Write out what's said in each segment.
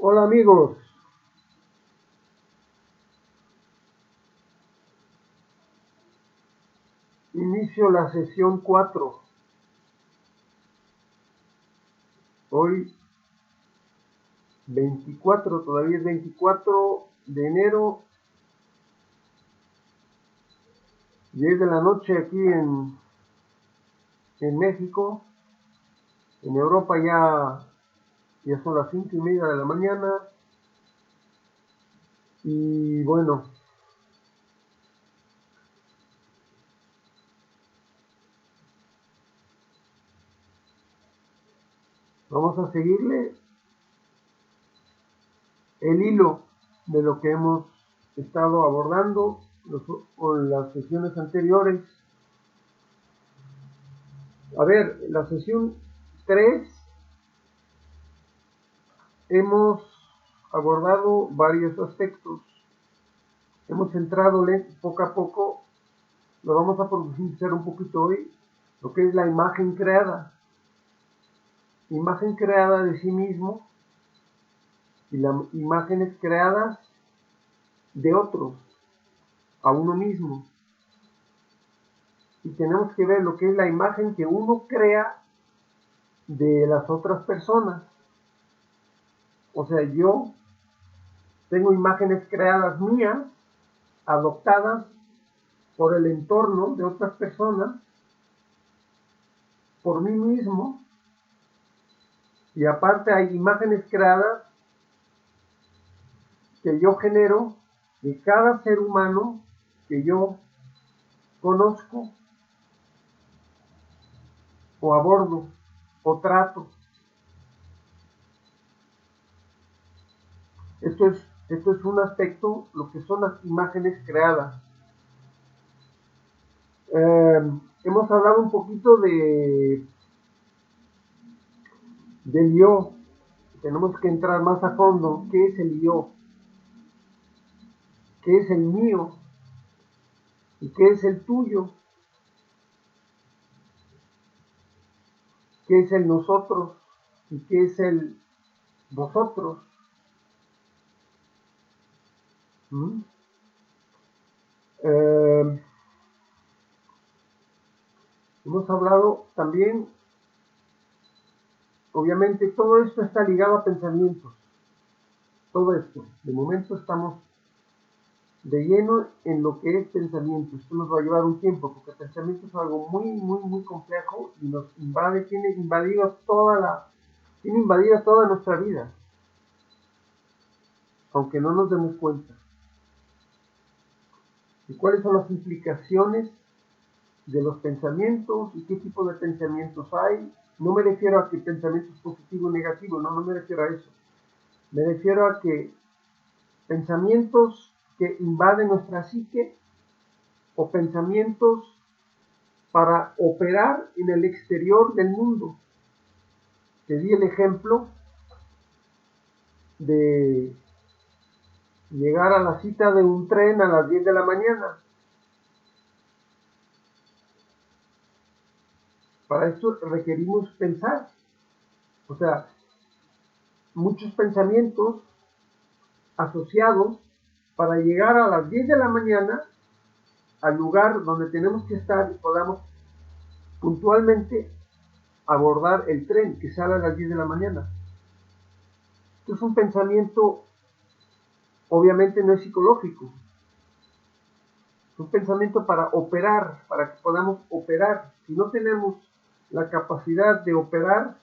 Hola amigos, inicio la sesión 4. Hoy 24, todavía es 24 de enero, 10 de la noche aquí en México. En Europa ya son las 5:30 de la mañana. Y bueno, vamos a seguirle el hilo de lo que hemos estado abordando con las sesiones anteriores. A ver, la sesión 3 hemos abordado varios aspectos. Hemos entrado poco a poco, lo vamos a profundizar un poquito hoy, lo que es la imagen creada. Imagen creada de sí mismo y las imágenes creadas de otros, a uno mismo. Y tenemos que ver lo que es la imagen que uno crea de las otras personas. O sea, yo tengo imágenes creadas mías, adoptadas por el entorno de otras personas, por mí mismo, y aparte hay imágenes creadas que yo genero de cada ser humano que yo conozco o abordo o trato. Esto es un aspecto, lo que son las imágenes creadas. Hemos hablado un poquito del yo. Tenemos que entrar más a fondo. ¿Qué es el yo? ¿Qué es el mío? ¿Y qué es el tuyo? ¿Qué es el nosotros? ¿Y qué es el vosotros? ¿Mm? Hemos hablado también, obviamente todo esto está ligado a pensamientos. Todo esto, de momento estamos de lleno en lo que es pensamiento. Esto nos va a llevar un tiempo, porque el pensamiento es algo muy complejo y nos invade, tiene invadida toda nuestra vida, aunque no nos demos cuenta. ¿Y cuáles son las implicaciones de los pensamientos y qué tipo de pensamientos hay? No me refiero a que pensamientos positivos o negativos, no me refiero a eso. Me refiero a que pensamientos que invaden nuestra psique o pensamientos para operar en el exterior del mundo. Te di el ejemplo de llegar a la cita de un tren a las 10 de la mañana. Para esto requerimos pensar. O sea, muchos pensamientos asociados para llegar a las 10 de la mañana al lugar donde tenemos que estar y podamos puntualmente abordar el tren que sale a las 10 de la mañana. Esto es un pensamiento, obviamente no es psicológico, es un pensamiento para operar, para que podamos operar. Si no tenemos la capacidad de operar,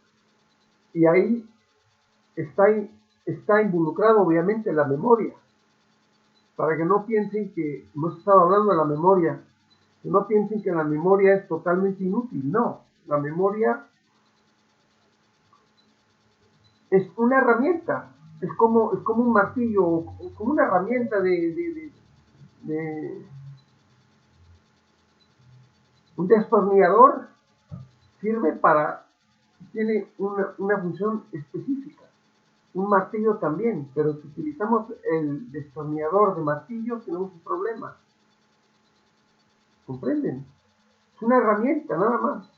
y ahí está involucrado obviamente la memoria, para que no piensen que hemos estado hablando de la memoria, que no piensen que la memoria es totalmente inútil. No, la memoria es una herramienta, es como un martillo, como una herramienta de un destornillador. Sirve para, tiene una función específica. Un martillo también, pero si utilizamos el destornillador de martillo tenemos un problema. ¿Comprenden? Es una herramienta, nada más.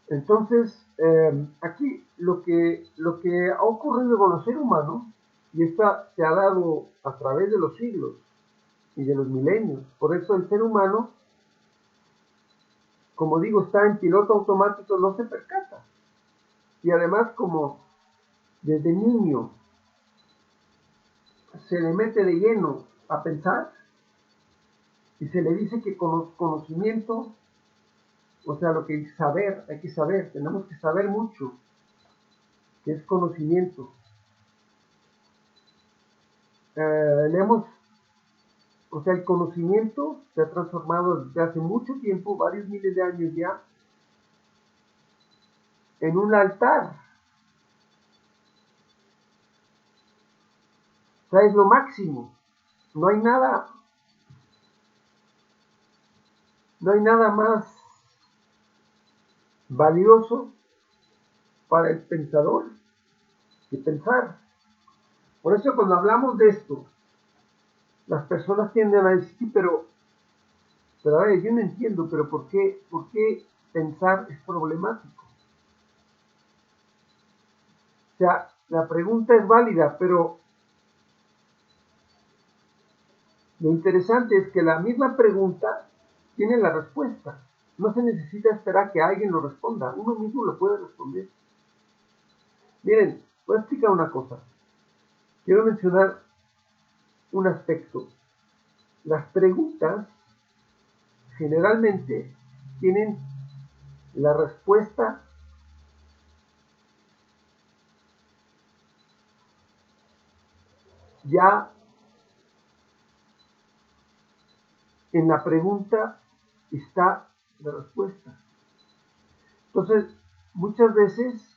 Entonces, aquí lo que ha ocurrido con el ser humano, y esto se ha dado a través de los siglos y de los milenios, por eso el ser humano, como digo, está en piloto automático, no se percata. Y además, como desde niño se le mete de lleno a pensar y se le dice que conocimiento, o sea, lo que es saber, hay que saber, tenemos que saber mucho, que es conocimiento. O sea, el conocimiento se ha transformado desde hace mucho tiempo, varios miles de años ya, en un altar. O sea, es lo máximo. No hay nada, no hay nada más valioso para el pensador que pensar. Por eso cuando hablamos de esto, las personas tienden a decir, sí, pero a ver, yo no entiendo, pero por qué pensar es problemático? O sea, la pregunta es válida, pero lo interesante es que la misma pregunta tiene la respuesta. No se necesita esperar que alguien lo responda, uno mismo lo puede responder. Miren, voy a explicar una cosa. Quiero mencionar un aspecto. Las preguntas generalmente tienen la respuesta ya en la pregunta está la respuesta. Entonces, muchas veces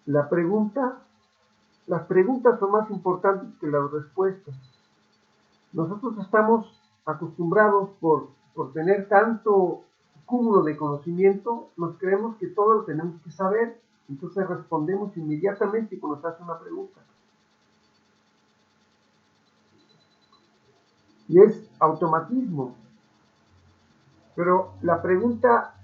la pregunta, las preguntas son más importantes que las respuestas. Nosotros estamos acostumbrados por tener tanto cúmulo de conocimiento, nos creemos que todo lo tenemos que saber, entonces respondemos inmediatamente cuando se hace una pregunta. Y es automatismo. Pero la pregunta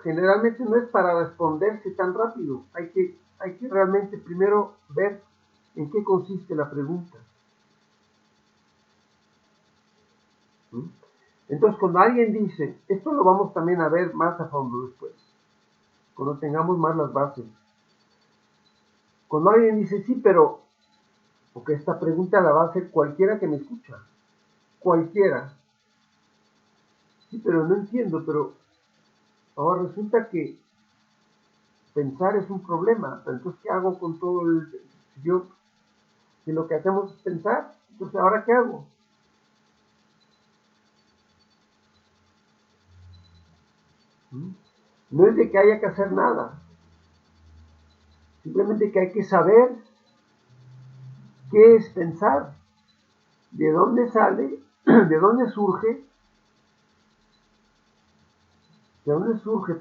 generalmente no es para responderse tan rápido. Hay que realmente primero ver en qué consiste la pregunta. ¿Mm? Entonces, cuando alguien dice, esto lo vamos también a ver más a fondo después, cuando tengamos más las bases. Cuando alguien dice, sí, pero, porque esta pregunta la va a hacer cualquiera que me escucha, cualquiera. Sí, pero no entiendo, pero ahora resulta que pensar es un problema. Entonces, ¿qué hago con todo el... Si lo que hacemos es pensar, entonces, ¿ahora qué hago? ¿Mm? No es de que haya que hacer nada, simplemente que hay que saber qué es pensar, de dónde sale, de dónde surge,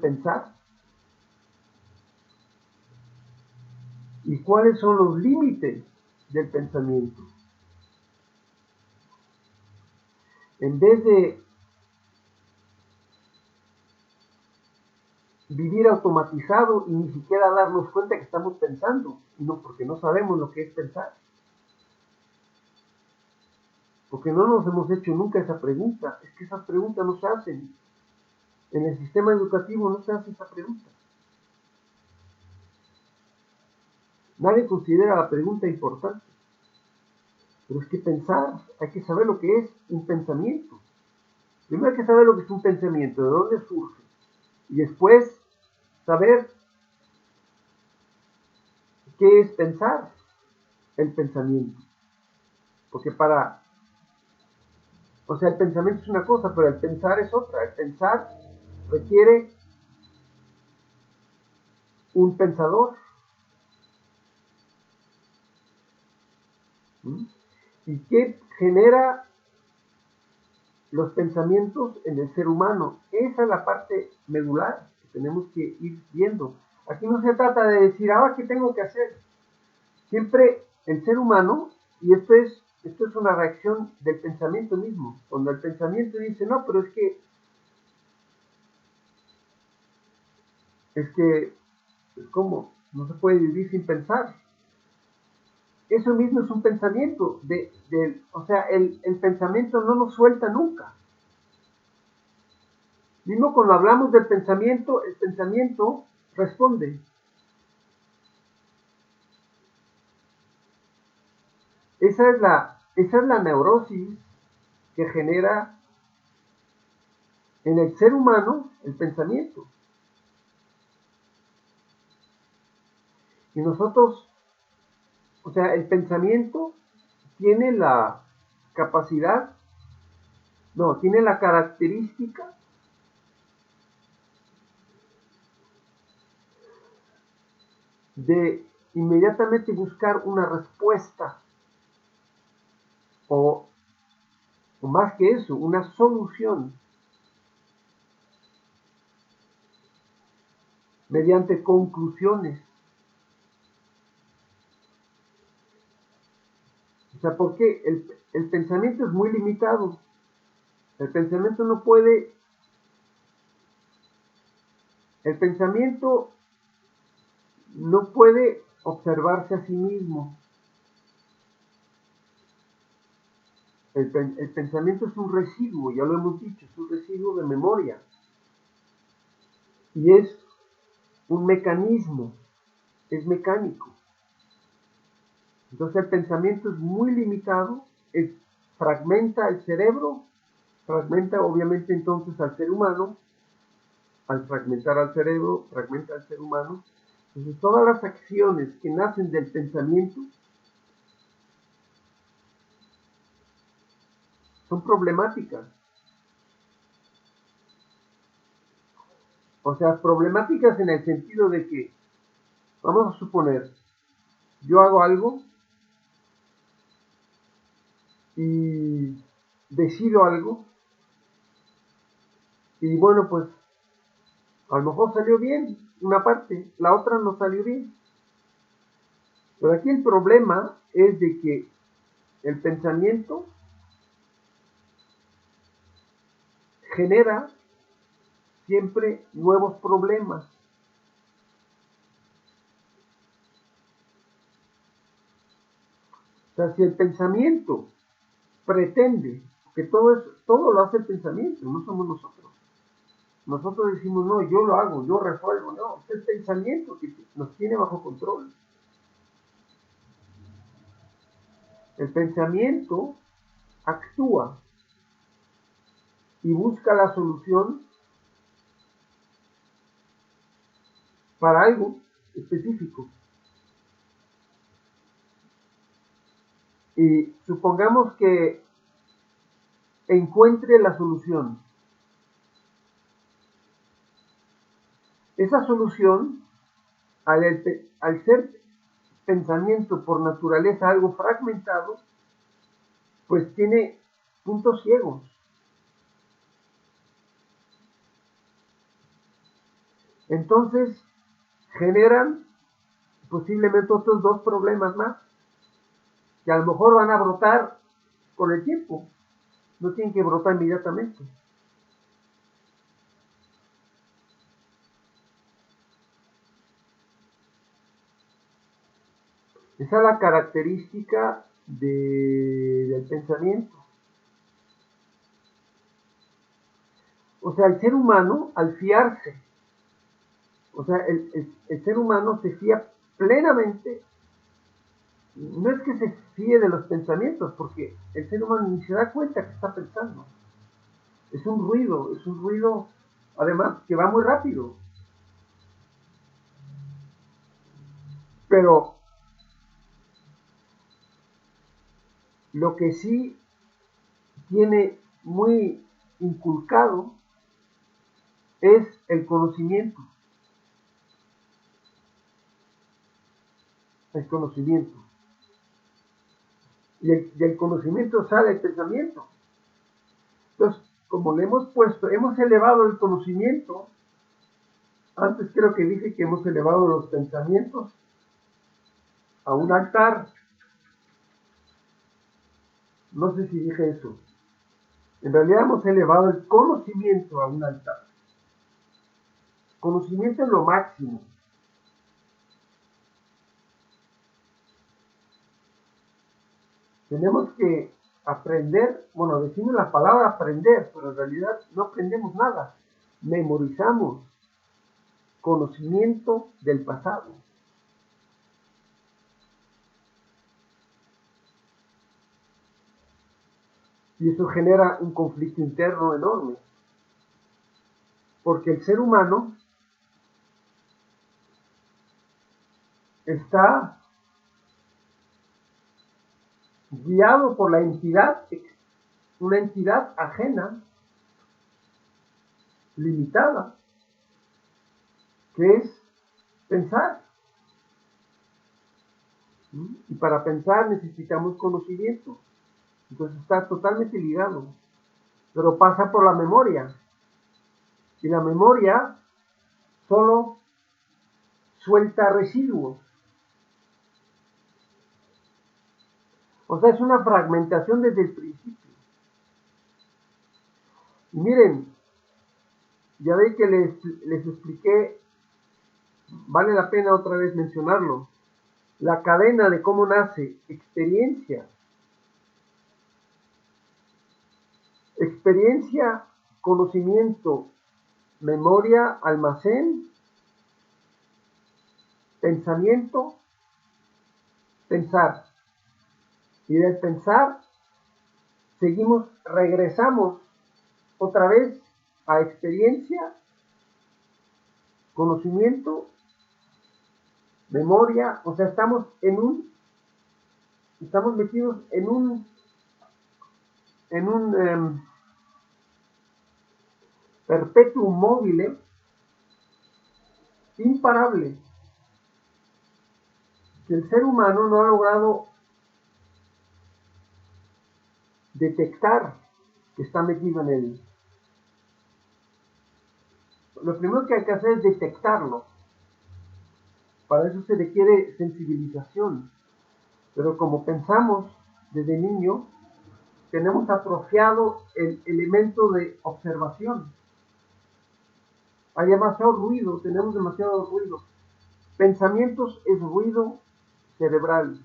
pensar y cuáles son los límites del pensamiento. En vez de vivir automatizado y ni siquiera darnos cuenta que estamos pensando, sino porque no sabemos lo que es pensar. Porque no nos hemos hecho nunca esa pregunta. Es que esas preguntas no se hacen. En el sistema educativo no se hace esa pregunta. Nadie considera la pregunta importante. Pero es que pensar, hay que saber lo que es un pensamiento. Primero hay que saber lo que es un pensamiento, de dónde surge. Y después saber qué es pensar, el pensamiento. Porque o sea, el pensamiento es una cosa, pero el pensar es otra. El pensar requiere un pensador. ¿Mm? ¿Y qué genera los pensamientos en el ser humano? Esa es la parte medular que tenemos que ir viendo. Aquí no se trata de decir, ahora, ¿qué tengo que hacer? Siempre el ser humano, y esto es una reacción del pensamiento mismo, cuando el pensamiento dice, no, pero es que es que, ¿cómo? No se puede vivir sin pensar. Eso mismo es un pensamiento, o sea, el pensamiento no nos suelta nunca. Mismo cuando hablamos del pensamiento, el pensamiento responde. Esa es la neurosis que genera en el ser humano el pensamiento. Y nosotros, o sea, el pensamiento tiene la capacidad, no, tiene la característica de inmediatamente buscar una respuesta o, o más que eso, una solución mediante conclusiones. O sea, porque el pensamiento es muy limitado. El pensamiento no puede, el pensamiento no puede observarse a sí mismo. El pensamiento es un residuo, ya lo hemos dicho, es un residuo de memoria. Y es un mecanismo, es mecánico. Entonces el pensamiento es muy limitado, fragmenta el cerebro, fragmenta obviamente entonces al ser humano, al fragmentar al cerebro, fragmenta al ser humano. Entonces todas las acciones que nacen del pensamiento son problemáticas. O sea, problemáticas en el sentido de que, vamos a suponer, yo hago algo y decido algo y bueno, pues a lo mejor salió bien una parte, la otra no salió bien. Pero aquí el problema es de que el pensamiento genera siempre nuevos problemas. O sea, si el pensamiento pretende, que todo lo hace el pensamiento, no somos nosotros. Nosotros decimos, no, yo lo hago, yo resuelvo. No, es el pensamiento que nos tiene bajo control. El pensamiento actúa y busca la solución para algo específico. Y supongamos que encuentre la solución. Esa solución, al ser pensamiento por naturaleza algo fragmentado, pues tiene puntos ciegos. Entonces generan posiblemente otros dos problemas más, que a lo mejor van a brotar con el tiempo, no tienen que brotar inmediatamente. Esa es la característica del pensamiento. O sea, el ser humano, al fiarse, o sea, el ser humano se fía plenamente, no es que se fíe de los pensamientos, porque el ser humano ni se da cuenta que está pensando. Es un ruido, además, que va muy rápido. Pero lo que sí tiene muy inculcado es el conocimiento. El conocimiento. Y del conocimiento sale el pensamiento. Entonces, como le hemos puesto, hemos elevado el conocimiento. Antes creo que dije que hemos elevado los pensamientos a un altar. No sé si dije eso. En realidad hemos elevado el conocimiento a un altar. Conocimiento es lo máximo. Tenemos que aprender, bueno, decimos la palabra aprender, pero en realidad no aprendemos nada. Memorizamos conocimiento del pasado. Y eso genera un conflicto interno enorme. Porque el ser humano está guiado por la entidad, una entidad ajena, limitada, que es pensar. Y para pensar necesitamos conocimiento. Entonces está totalmente ligado. Pero pasa por la memoria. Y la memoria solo suelta residuos. O sea, es una fragmentación desde el principio. Y miren, ya ve que les expliqué, vale la pena otra vez mencionarlo, la cadena de cómo nace experiencia. Experiencia, conocimiento, memoria, almacén, pensamiento, pensar. Y del pensar regresamos otra vez a experiencia, conocimiento, memoria, o sea, estamos metidos en un perpetuum mobile imparable que el ser humano no ha logrado detectar que está metido en él. Lo primero que hay que hacer es detectarlo. Para eso se requiere sensibilización. Pero como pensamos desde niño, tenemos atrofiado el elemento de observación. Hay demasiado ruido, tenemos demasiado ruido. Pensamientos es ruido cerebral.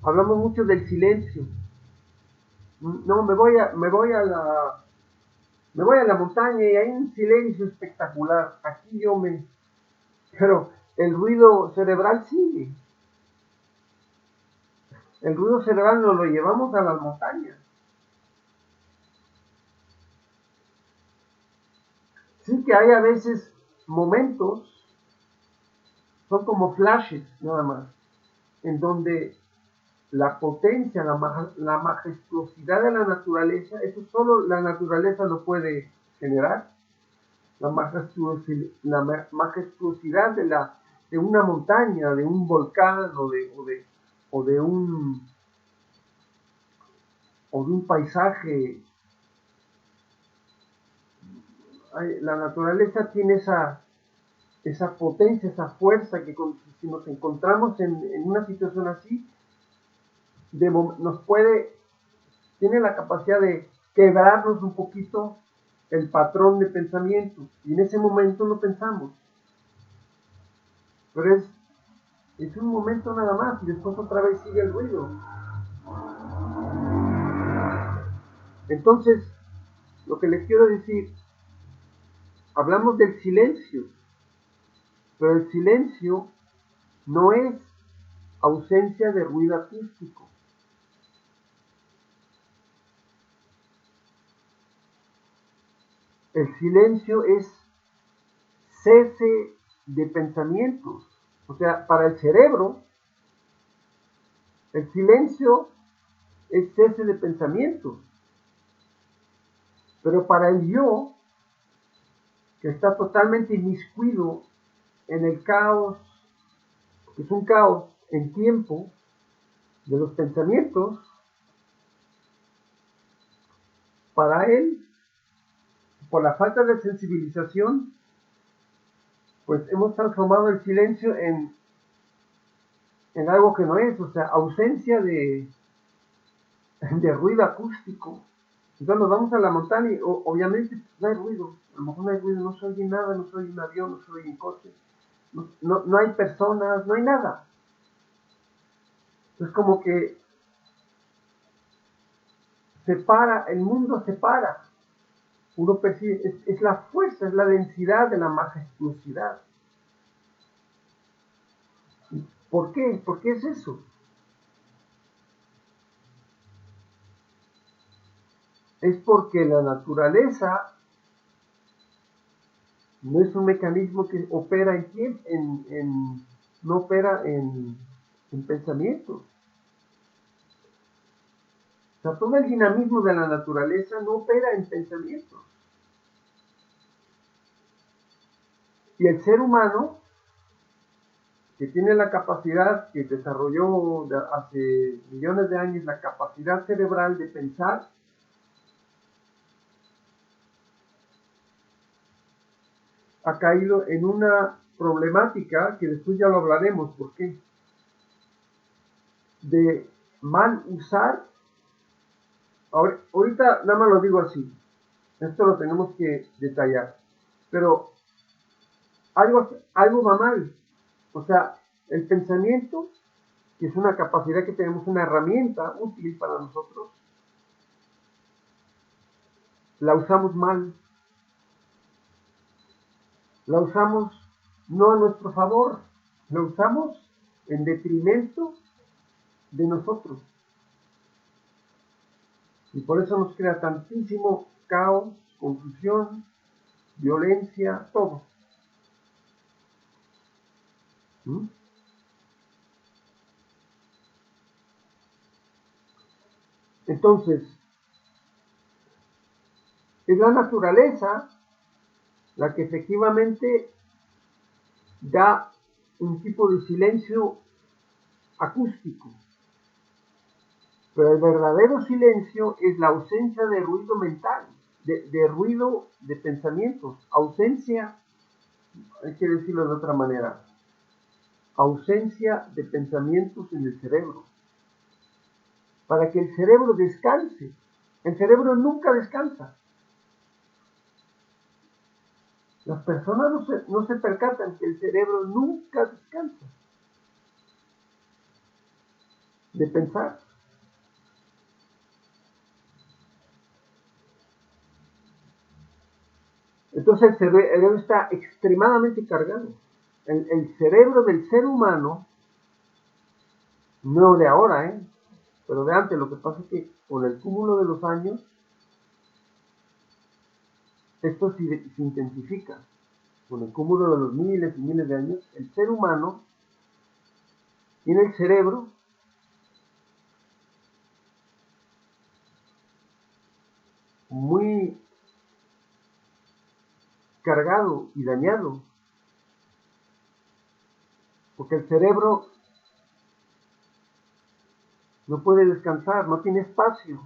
Hablamos mucho del silencio. No, me voy a la montaña y hay un silencio espectacular. Pero el ruido cerebral sigue. El ruido cerebral nos lo llevamos a las montañas. Sí que hay a veces momentos, son como flashes nada más, en donde la potencia, la majestuosidad de la naturaleza, eso solo la naturaleza lo puede generar, la majestuosidad de una montaña, de un volcán o de un paisaje. La naturaleza tiene esa potencia, esa fuerza que si nos encontramos en una situación así, tiene la capacidad de quebrarnos un poquito el patrón de pensamiento, y en ese momento no pensamos, pero es un momento nada más, y después otra vez sigue el ruido. Entonces, lo que les quiero decir, hablamos del silencio, pero el silencio no es ausencia de ruido acústico. El silencio es cese de pensamientos. O sea, para el cerebro, el silencio es cese de pensamientos. Pero para el yo, que está totalmente inmiscuido en el caos, que es un caos en tiempo de los pensamientos, para él, por la falta de sensibilización, pues hemos transformado el silencio en algo que no es, o sea, ausencia de ruido acústico. Entonces nos vamos a la montaña y obviamente pues, no hay ruido. A lo mejor no hay ruido, no se oye nada, no se oye un avión, no se oye un coche. No hay personas, no hay nada. Es como que se para, el mundo se para. Uno percibe, es la fuerza, es la densidad de la majestuosidad. ¿Por qué? ¿Por qué es eso? Es porque la naturaleza no es un mecanismo que opera en tiempo, no opera en pensamiento. O sea, todo el dinamismo de la naturaleza no opera en pensamiento. Y el ser humano, que tiene la capacidad, que desarrolló hace millones de años la capacidad cerebral de pensar, ha caído en una problemática que después ya lo hablaremos, ¿por qué? De mal usar. Ahorita nada más lo digo así, esto lo tenemos que detallar, pero algo va mal. O sea, el pensamiento, que es una capacidad que tenemos, una herramienta útil para nosotros, la usamos mal. La usamos no a nuestro favor, la usamos en detrimento de nosotros. Y por eso nos crea tantísimo caos, confusión, violencia, todo. ¿Mm? Entonces, es la naturaleza la que efectivamente da un tipo de silencio acústico, pero el verdadero silencio es la ausencia de ruido mental, de ruido de pensamientos, ausencia, hay que decirlo de otra manera, ausencia de pensamientos en el cerebro, para que el cerebro descanse. El cerebro nunca descansa. Las personas no se percatan que el cerebro nunca descansa de pensar. Entonces el cerebro está extremadamente cargado. El cerebro del ser humano, no de ahora, pero de antes, lo que pasa es que con el cúmulo de los años, esto se intensifica. Con el cúmulo de los miles y miles de años, el ser humano tiene el cerebro muy cargado y dañado, porque el cerebro no puede descansar, no tiene espacio.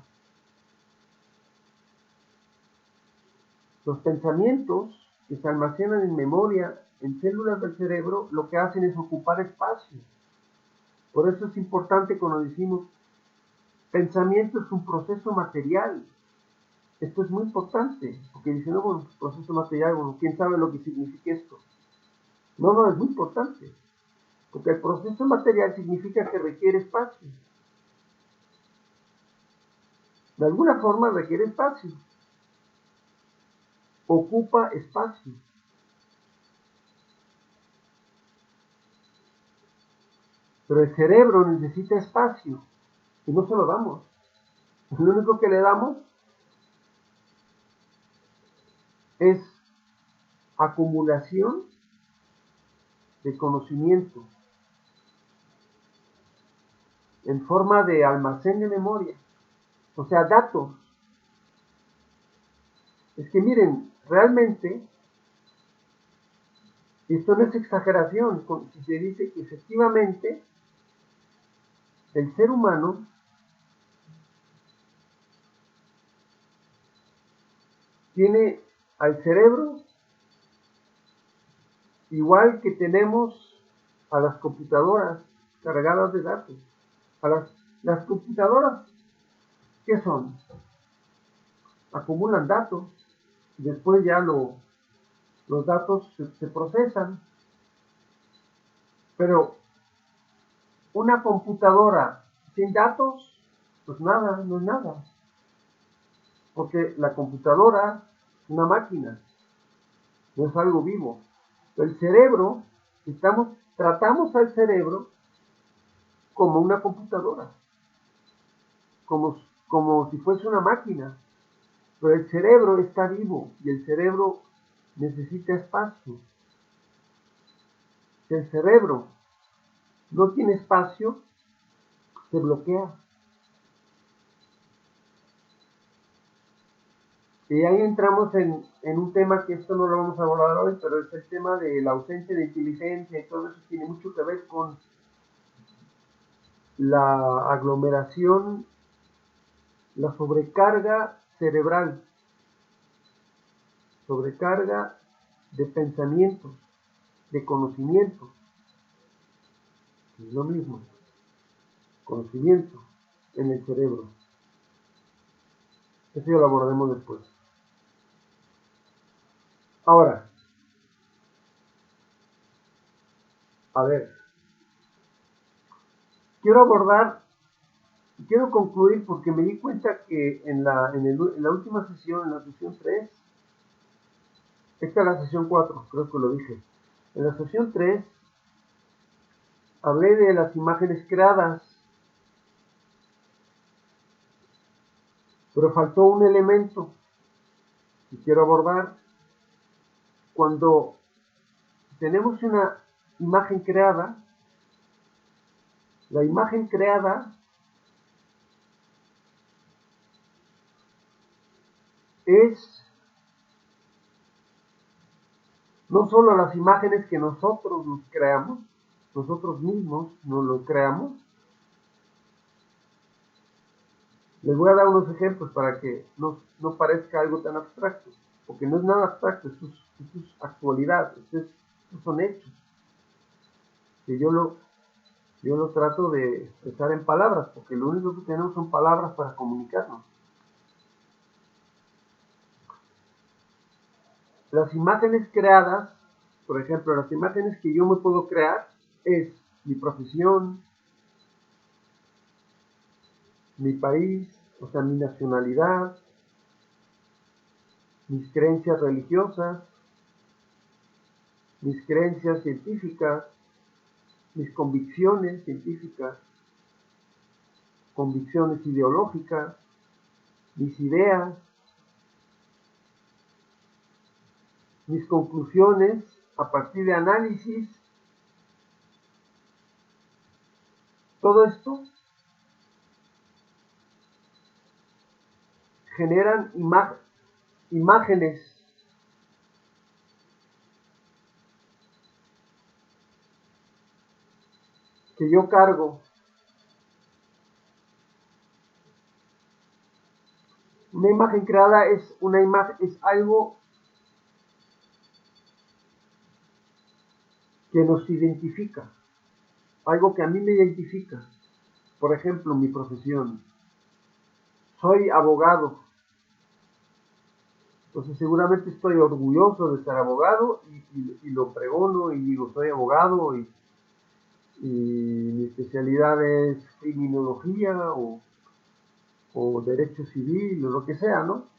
Los pensamientos que se almacenan en memoria, en células del cerebro, lo que hacen es ocupar espacio. Por eso es importante cuando decimos pensamiento es un proceso material. Esto es muy importante, porque dicen, no, bueno, proceso material, bueno, ¿quién sabe lo que significa esto? No, es muy importante, porque el proceso material significa que requiere espacio. De alguna forma requiere espacio, ocupa espacio. Pero el cerebro necesita espacio y no se lo damos. Lo único que le damos es acumulación de conocimiento en forma de almacén de memoria, o sea, datos. Es que miren, realmente, esto no es exageración, si se dice que efectivamente el ser humano tiene al cerebro igual que tenemos a las computadoras cargadas de datos. Las computadoras, ¿qué son? acumulan datos, y después ya los datos se procesan. Pero una computadora sin datos, pues nada, no es nada. Porque la computadora es una máquina, no es algo vivo. El cerebro, tratamos al cerebro como una computadora, como si fuese una máquina. Pero el cerebro está vivo y el cerebro necesita espacio. Si el cerebro no tiene espacio, se bloquea. Y ahí entramos en un tema que esto no lo vamos a abordar hoy, pero es el tema de la ausencia de inteligencia y todo eso tiene mucho que ver con la aglomeración, la sobrecarga cerebral, sobrecarga de pensamientos, de conocimiento. Es lo mismo, conocimiento en el cerebro. Eso ya lo abordaremos después. Ahora, a ver, quiero concluir porque me di cuenta que en la última sesión, en la sesión 3, esta es la sesión 4, creo que lo dije. En la sesión 3 hablé de las imágenes creadas, pero faltó un elemento que quiero abordar. Cuando tenemos una imagen creada, la imagen creada es no solo las imágenes que nosotros nos creamos, nosotros mismos nos lo creamos. Les voy a dar unos ejemplos para que no parezca algo tan abstracto, porque no es nada abstracto, esto es actualidad, estos son hechos, que yo lo trato de expresar en palabras, porque lo único que tenemos son palabras para comunicarnos. Las imágenes creadas, por ejemplo, las imágenes que yo me puedo crear es mi profesión, mi país, o sea, mi nacionalidad, mis creencias religiosas, mis creencias científicas, mis convicciones científicas, convicciones ideológicas, mis ideas, mis conclusiones a partir de análisis. Todo esto generan imágenes que yo cargo. Una imagen creada es algo que nos identifica, algo que a mí me identifica. Por ejemplo, mi profesión. Soy abogado. Entonces seguramente estoy orgulloso de ser abogado y lo pregono y digo, soy abogado y mi especialidad es criminología o derecho civil o lo que sea, ¿no?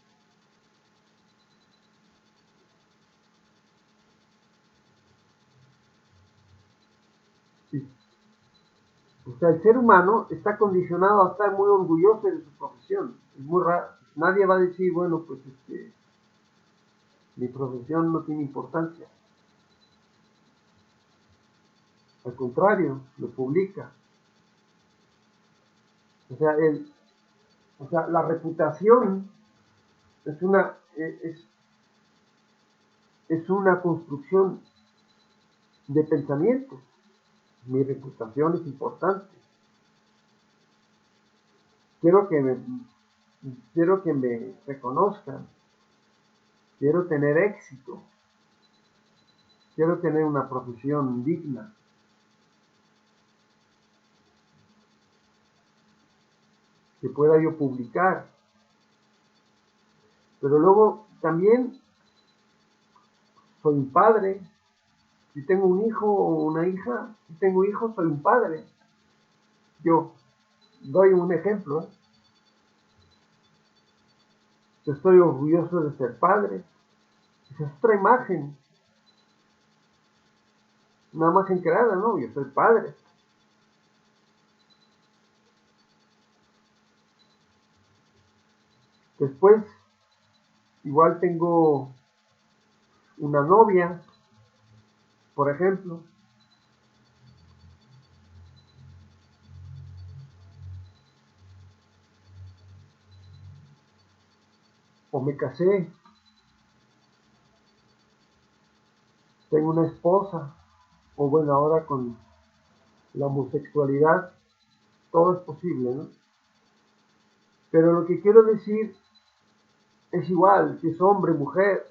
O sea, el ser humano está condicionado a estar muy orgulloso de su profesión. Es muy raro. Nadie va a decir, bueno, pues mi profesión no tiene importancia. Al contrario, lo publica. O sea, la reputación es una construcción de pensamiento. Mi reputación es importante. Quiero que me reconozcan. Quiero tener éxito. Quiero tener una profesión digna. Que pueda yo publicar. Pero luego también soy un padre. Si tengo un hijo o una hija, si tengo hijos, soy un padre. Yo doy un ejemplo, ¿eh? Yo estoy orgulloso de ser padre. Esa es otra imagen. Una imagen creada, ¿no? Yo soy padre. Después, igual tengo una novia, por ejemplo. O me casé, tengo una esposa. O bueno, ahora con la homosexualidad, todo es posible, ¿no? Pero lo que quiero decir es igual, si es hombre, mujer,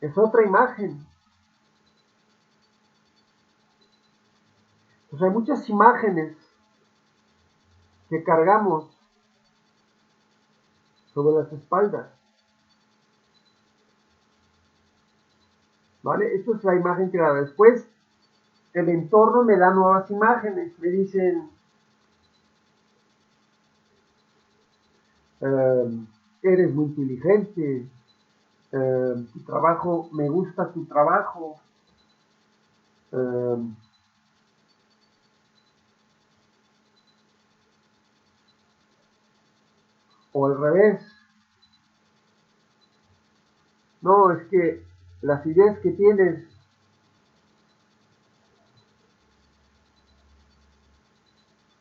es otra imagen. O sea, hay muchas imágenes que cargamos sobre las espaldas. ¿Vale? Esto es la imagen creada. Después, el entorno me da nuevas imágenes. Me dicen, eres muy inteligente, tu trabajo, me gusta tu trabajo, eh, o al revés. No, es que las ideas que tienes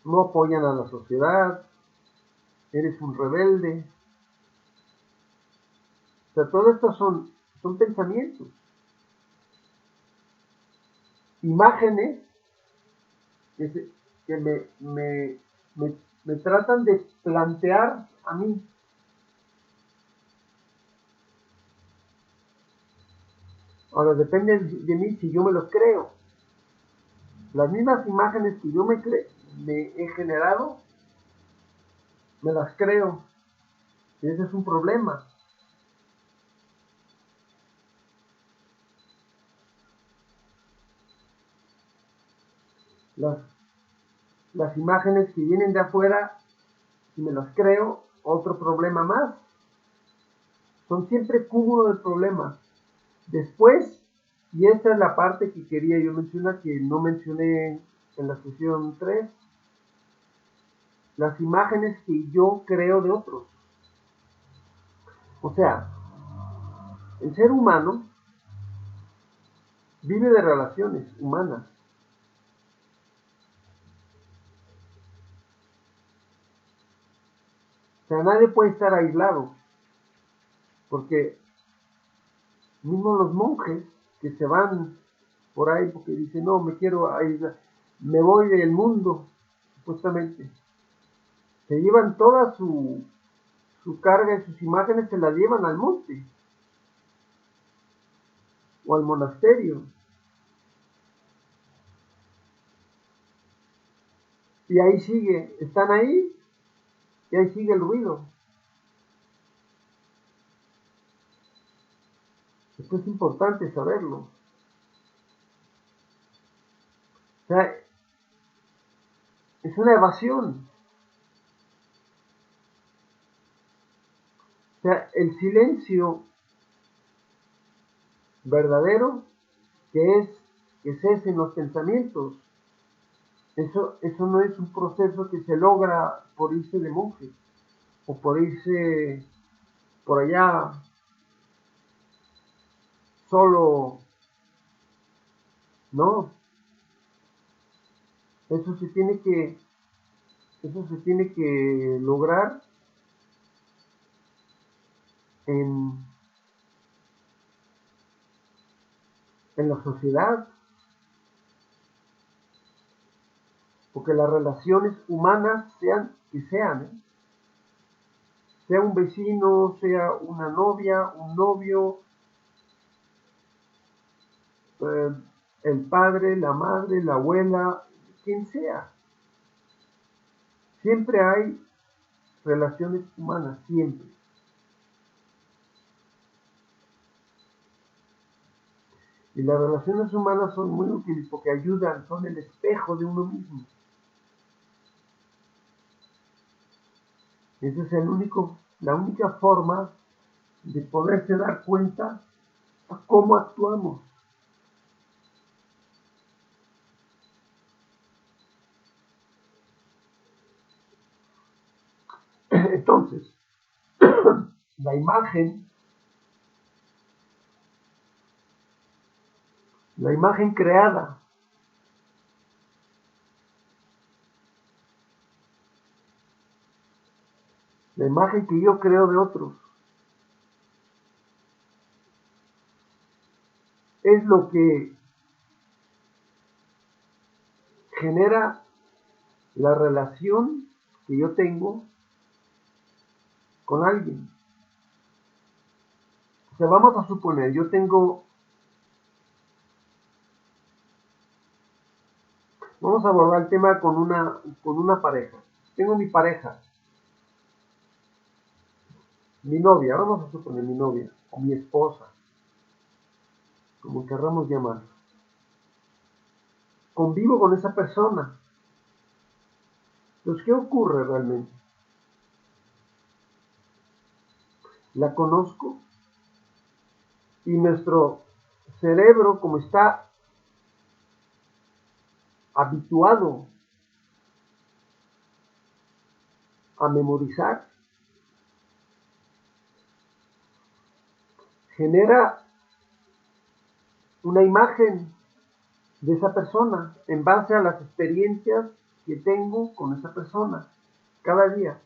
no apoyan a la sociedad, eres un rebelde. O sea, todo esto son pensamientos, imágenes que, que me tratan de plantear a mí. Ahora depende de mí si yo me los creo. Las mismas imágenes que yo me he generado, me las creo. Y ese es un problema. Las, las imágenes que vienen de afuera, si me las creo, otro problema más. Son siempre cúmulo de problemas. Después, y esta es la parte que quería yo mencionar, que no mencioné en la sesión 3, las imágenes que yo creo de otros. O sea, el ser humano vive de relaciones humanas. O sea, nadie puede estar aislado, porque mismo los monjes que se van por ahí porque dicen, no, me quiero aislar, me voy del mundo, supuestamente, se llevan toda su carga y sus imágenes, se las llevan al monte o al monasterio. Y ahí sigue, están ahí y ahí sigue el ruido. Esto es importante saberlo. O sea, es una evasión. O sea, el silencio verdadero, que es que cesen los pensamientos, eso no es un proceso que se logra por irse de monje o por irse por allá solo. No, eso se tiene que, eso se tiene que lograr en, en la sociedad, porque las relaciones humanas sean que sean, ¿eh? Sea un vecino, sea una novia, un novio, eh, el padre, la madre, la abuela, quien sea. Siempre hay relaciones humanas, siempre. Y las relaciones humanas son muy útiles porque ayudan, son el espejo de uno mismo. Esa es la única forma de poderse dar cuenta a cómo actuamos. Entonces, la imagen creada, la imagen que yo creo de otros, es lo que genera la relación que yo tengo con alguien. O sea, vamos a suponer, vamos a abordar el tema con una pareja. Tengo mi pareja, mi novia, vamos a suponer mi novia, o mi esposa, como querramos llamar. Convivo con esa persona. Entonces, ¿qué ocurre realmente? La conozco y nuestro cerebro, como está habituado a memorizar, genera una imagen de esa persona en base a las experiencias que tengo con esa persona cada día.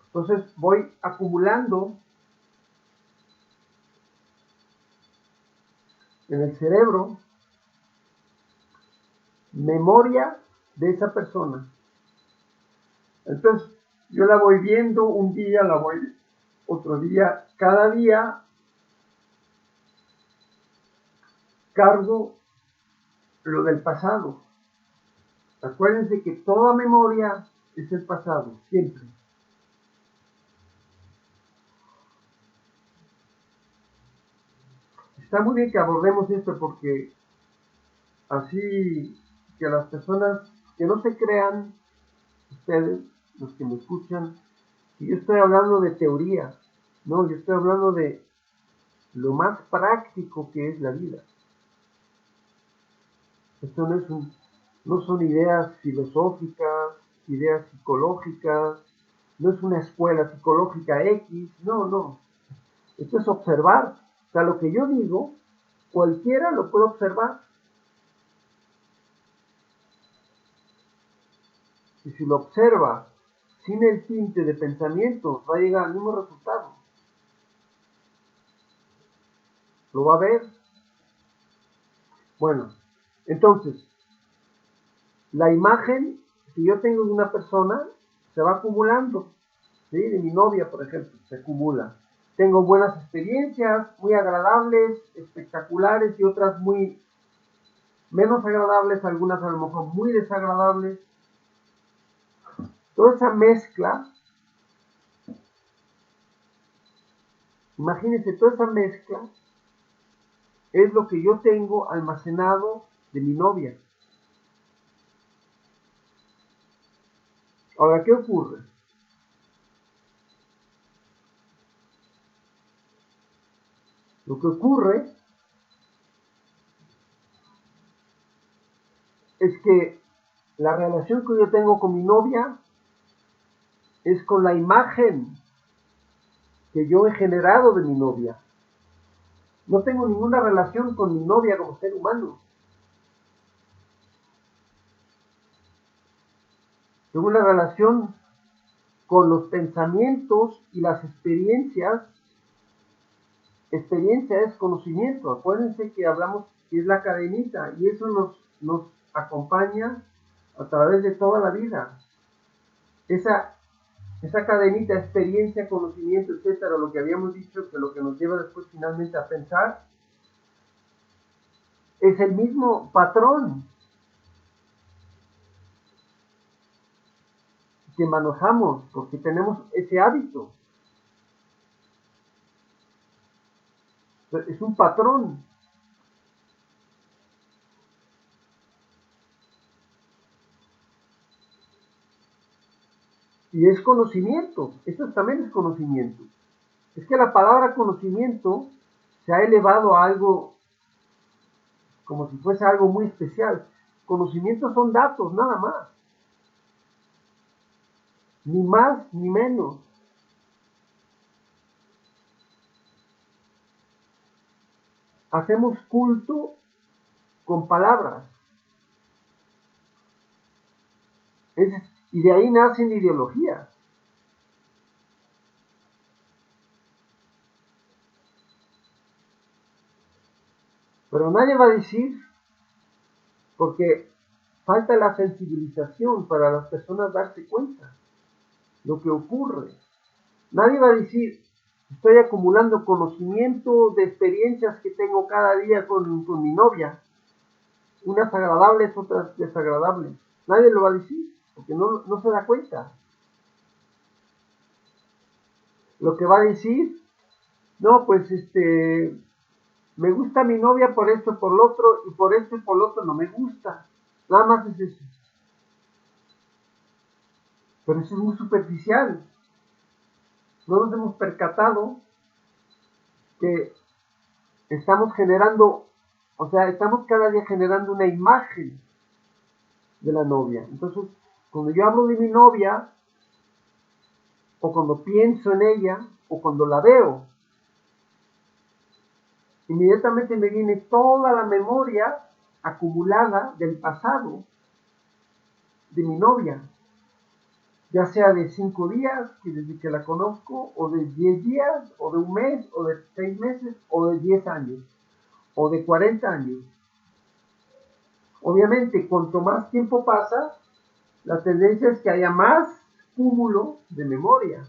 Entonces voy acumulando en el cerebro memoria de esa persona. Entonces yo la voy viendo un día, la voy otro día, cada día cargo lo del pasado. Acuérdense que toda memoria es el pasado, siempre. Está muy bien que abordemos esto porque así que las personas que no se crean, ustedes, los que me escuchan, que yo estoy hablando de teoría, no, yo estoy hablando de lo más práctico que es la vida. Esto no son ideas filosóficas, ideas psicológicas, no es una escuela psicológica X, no. Esto es observar. O sea, lo que yo digo, cualquiera lo puede observar. Y si lo observa sin el tinte de pensamiento, va a llegar al mismo resultado. Lo va a ver. Bueno, entonces, la imagen que yo tengo de una persona se va acumulando. ¿Sí? De mi novia, por ejemplo, se acumula. Tengo buenas experiencias, muy agradables, espectaculares y otras muy menos agradables, algunas a lo mejor muy desagradables. Toda esa mezcla, imagínense, toda esa mezcla es lo que yo tengo almacenado de mi novia. Ahora, ¿qué ocurre? Lo que ocurre es que la relación que yo tengo con mi novia es con la imagen que yo he generado de mi novia. No tengo ninguna relación con mi novia como ser humano. Tengo una relación con los pensamientos y las experiencias. Experiencia es conocimiento. Acuérdense que hablamos que es la cadenita y eso nos acompaña a través de toda la vida. Esa cadenita, experiencia, conocimiento, etcétera, lo que habíamos dicho, que lo que nos lleva después finalmente a pensar, es el mismo patrón que manejamos, porque tenemos ese hábito. Es un patrón. Y es conocimiento. Esto también es conocimiento. Es que la palabra conocimiento se ha elevado a algo como si fuese algo muy especial. Conocimientos son datos, nada más. Ni más ni menos. Hacemos culto con palabras. Y de ahí nacen ideologías. Pero nadie va a decir, porque falta la sensibilización para las personas darse cuenta lo que ocurre. Nadie va a decir, estoy acumulando conocimiento de experiencias que tengo cada día con mi novia, unas agradables, otras desagradables. Nadie lo va a decir, porque no se da cuenta. Lo que va a decir, no, pues me gusta mi novia por esto, por lo otro, y por esto y por lo otro no me gusta. Nada más es eso. Pero eso es muy superficial. No nos hemos percatado que estamos generando, o sea, estamos cada día generando una imagen de la novia. Entonces, cuando yo hablo de mi novia, o cuando pienso en ella, o cuando la veo, inmediatamente me viene toda la memoria acumulada del pasado de mi novia, ya sea de 5 días, que desde que la conozco, o de 10 días, o de un mes, o de 6 meses, o de 10 años, o de 40 años. Obviamente, cuanto más tiempo pasa, la tendencia es que haya más cúmulo de memoria,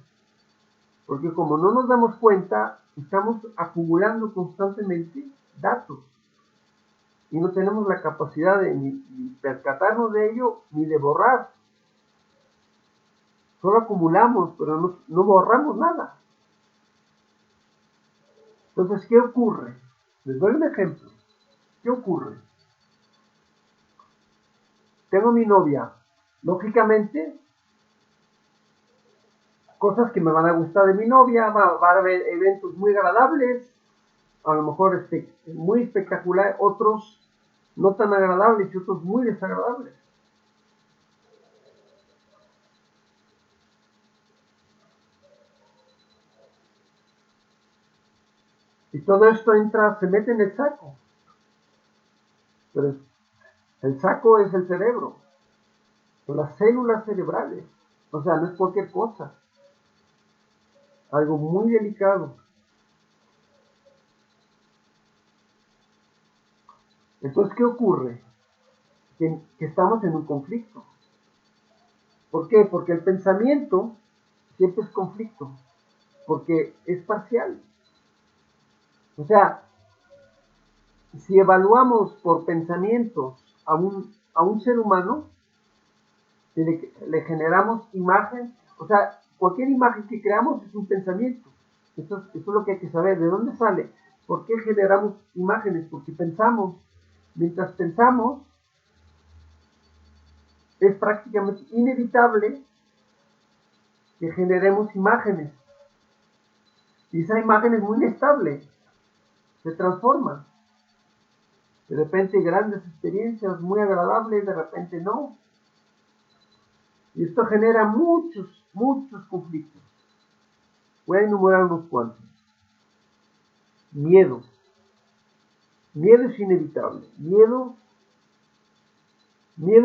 porque como no nos damos cuenta, estamos acumulando constantemente datos y no tenemos la capacidad de ni percatarnos de ello ni de borrar. Solo acumulamos, pero no borramos nada. Entonces, ¿qué ocurre? Les doy un ejemplo. ¿Qué ocurre? Tengo mi novia. Lógicamente, cosas que me van a gustar de mi novia, va a haber eventos muy agradables, a lo mejor muy espectacular, otros no tan agradables y otros muy desagradables. Y todo esto se mete en el saco. Pero el saco es el cerebro, son las células cerebrales. O sea, no es cualquier cosa. Algo muy delicado. Entonces, ¿qué ocurre? Que estamos en un conflicto. ¿Por qué? Porque el pensamiento siempre es conflicto, porque es parcial. O sea, si evaluamos por pensamientos a un ser humano, le generamos imagen, o sea, cualquier imagen que creamos es un pensamiento. Eso es lo que hay que saber. ¿De dónde sale? ¿Por qué generamos imágenes? Porque pensamos. Mientras pensamos, es prácticamente inevitable que generemos imágenes. Y esa imagen es muy inestable, se transforma. De repente grandes experiencias muy agradables, de repente no. Y esto genera muchos conflictos. Voy a enumerar unos cuantos. Miedo. Miedo es inevitable. Miedo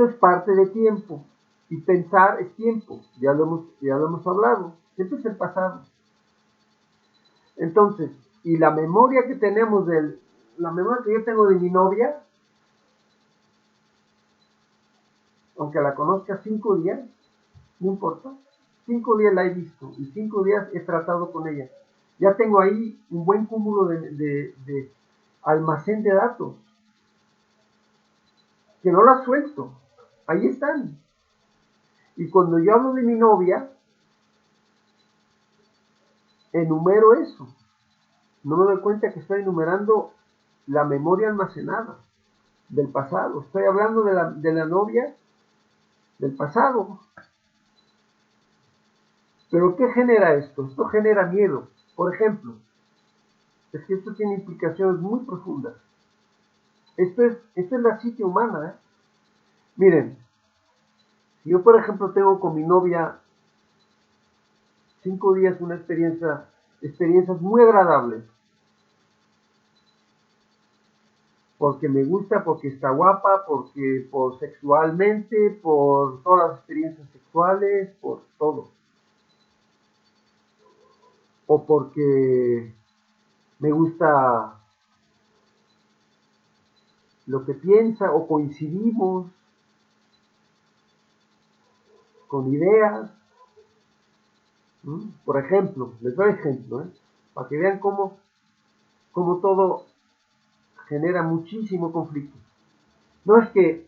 es parte de tiempo. Y pensar es tiempo. Ya lo hemos hablado. Siempre es el pasado. Entonces, y la memoria que tenemos la memoria que yo tengo de mi novia, aunque la conozca 5 días, no importa. 5 días la he visto y 5 días he tratado con ella. Ya tengo ahí un buen cúmulo de almacén de datos que no las suelto. Ahí están. Y cuando yo hablo de mi novia, enumero eso. no me doy cuenta que estoy enumerando la memoria almacenada del pasado. Estoy hablando de la novia del pasado. Pero ¿qué genera esto? Esto genera miedo. Por ejemplo, es que esto tiene implicaciones muy profundas. Esto es la psique humana, ¿eh? Miren, si yo por ejemplo tengo con mi novia 5 días una experiencias muy agradables, porque me gusta, porque está guapa, porque por sexualmente, por todas las experiencias sexuales, por todo. O porque me gusta lo que piensa, o coincidimos con ideas. Por ejemplo, les doy ejemplo, para que vean cómo todo genera muchísimo conflicto. No, es que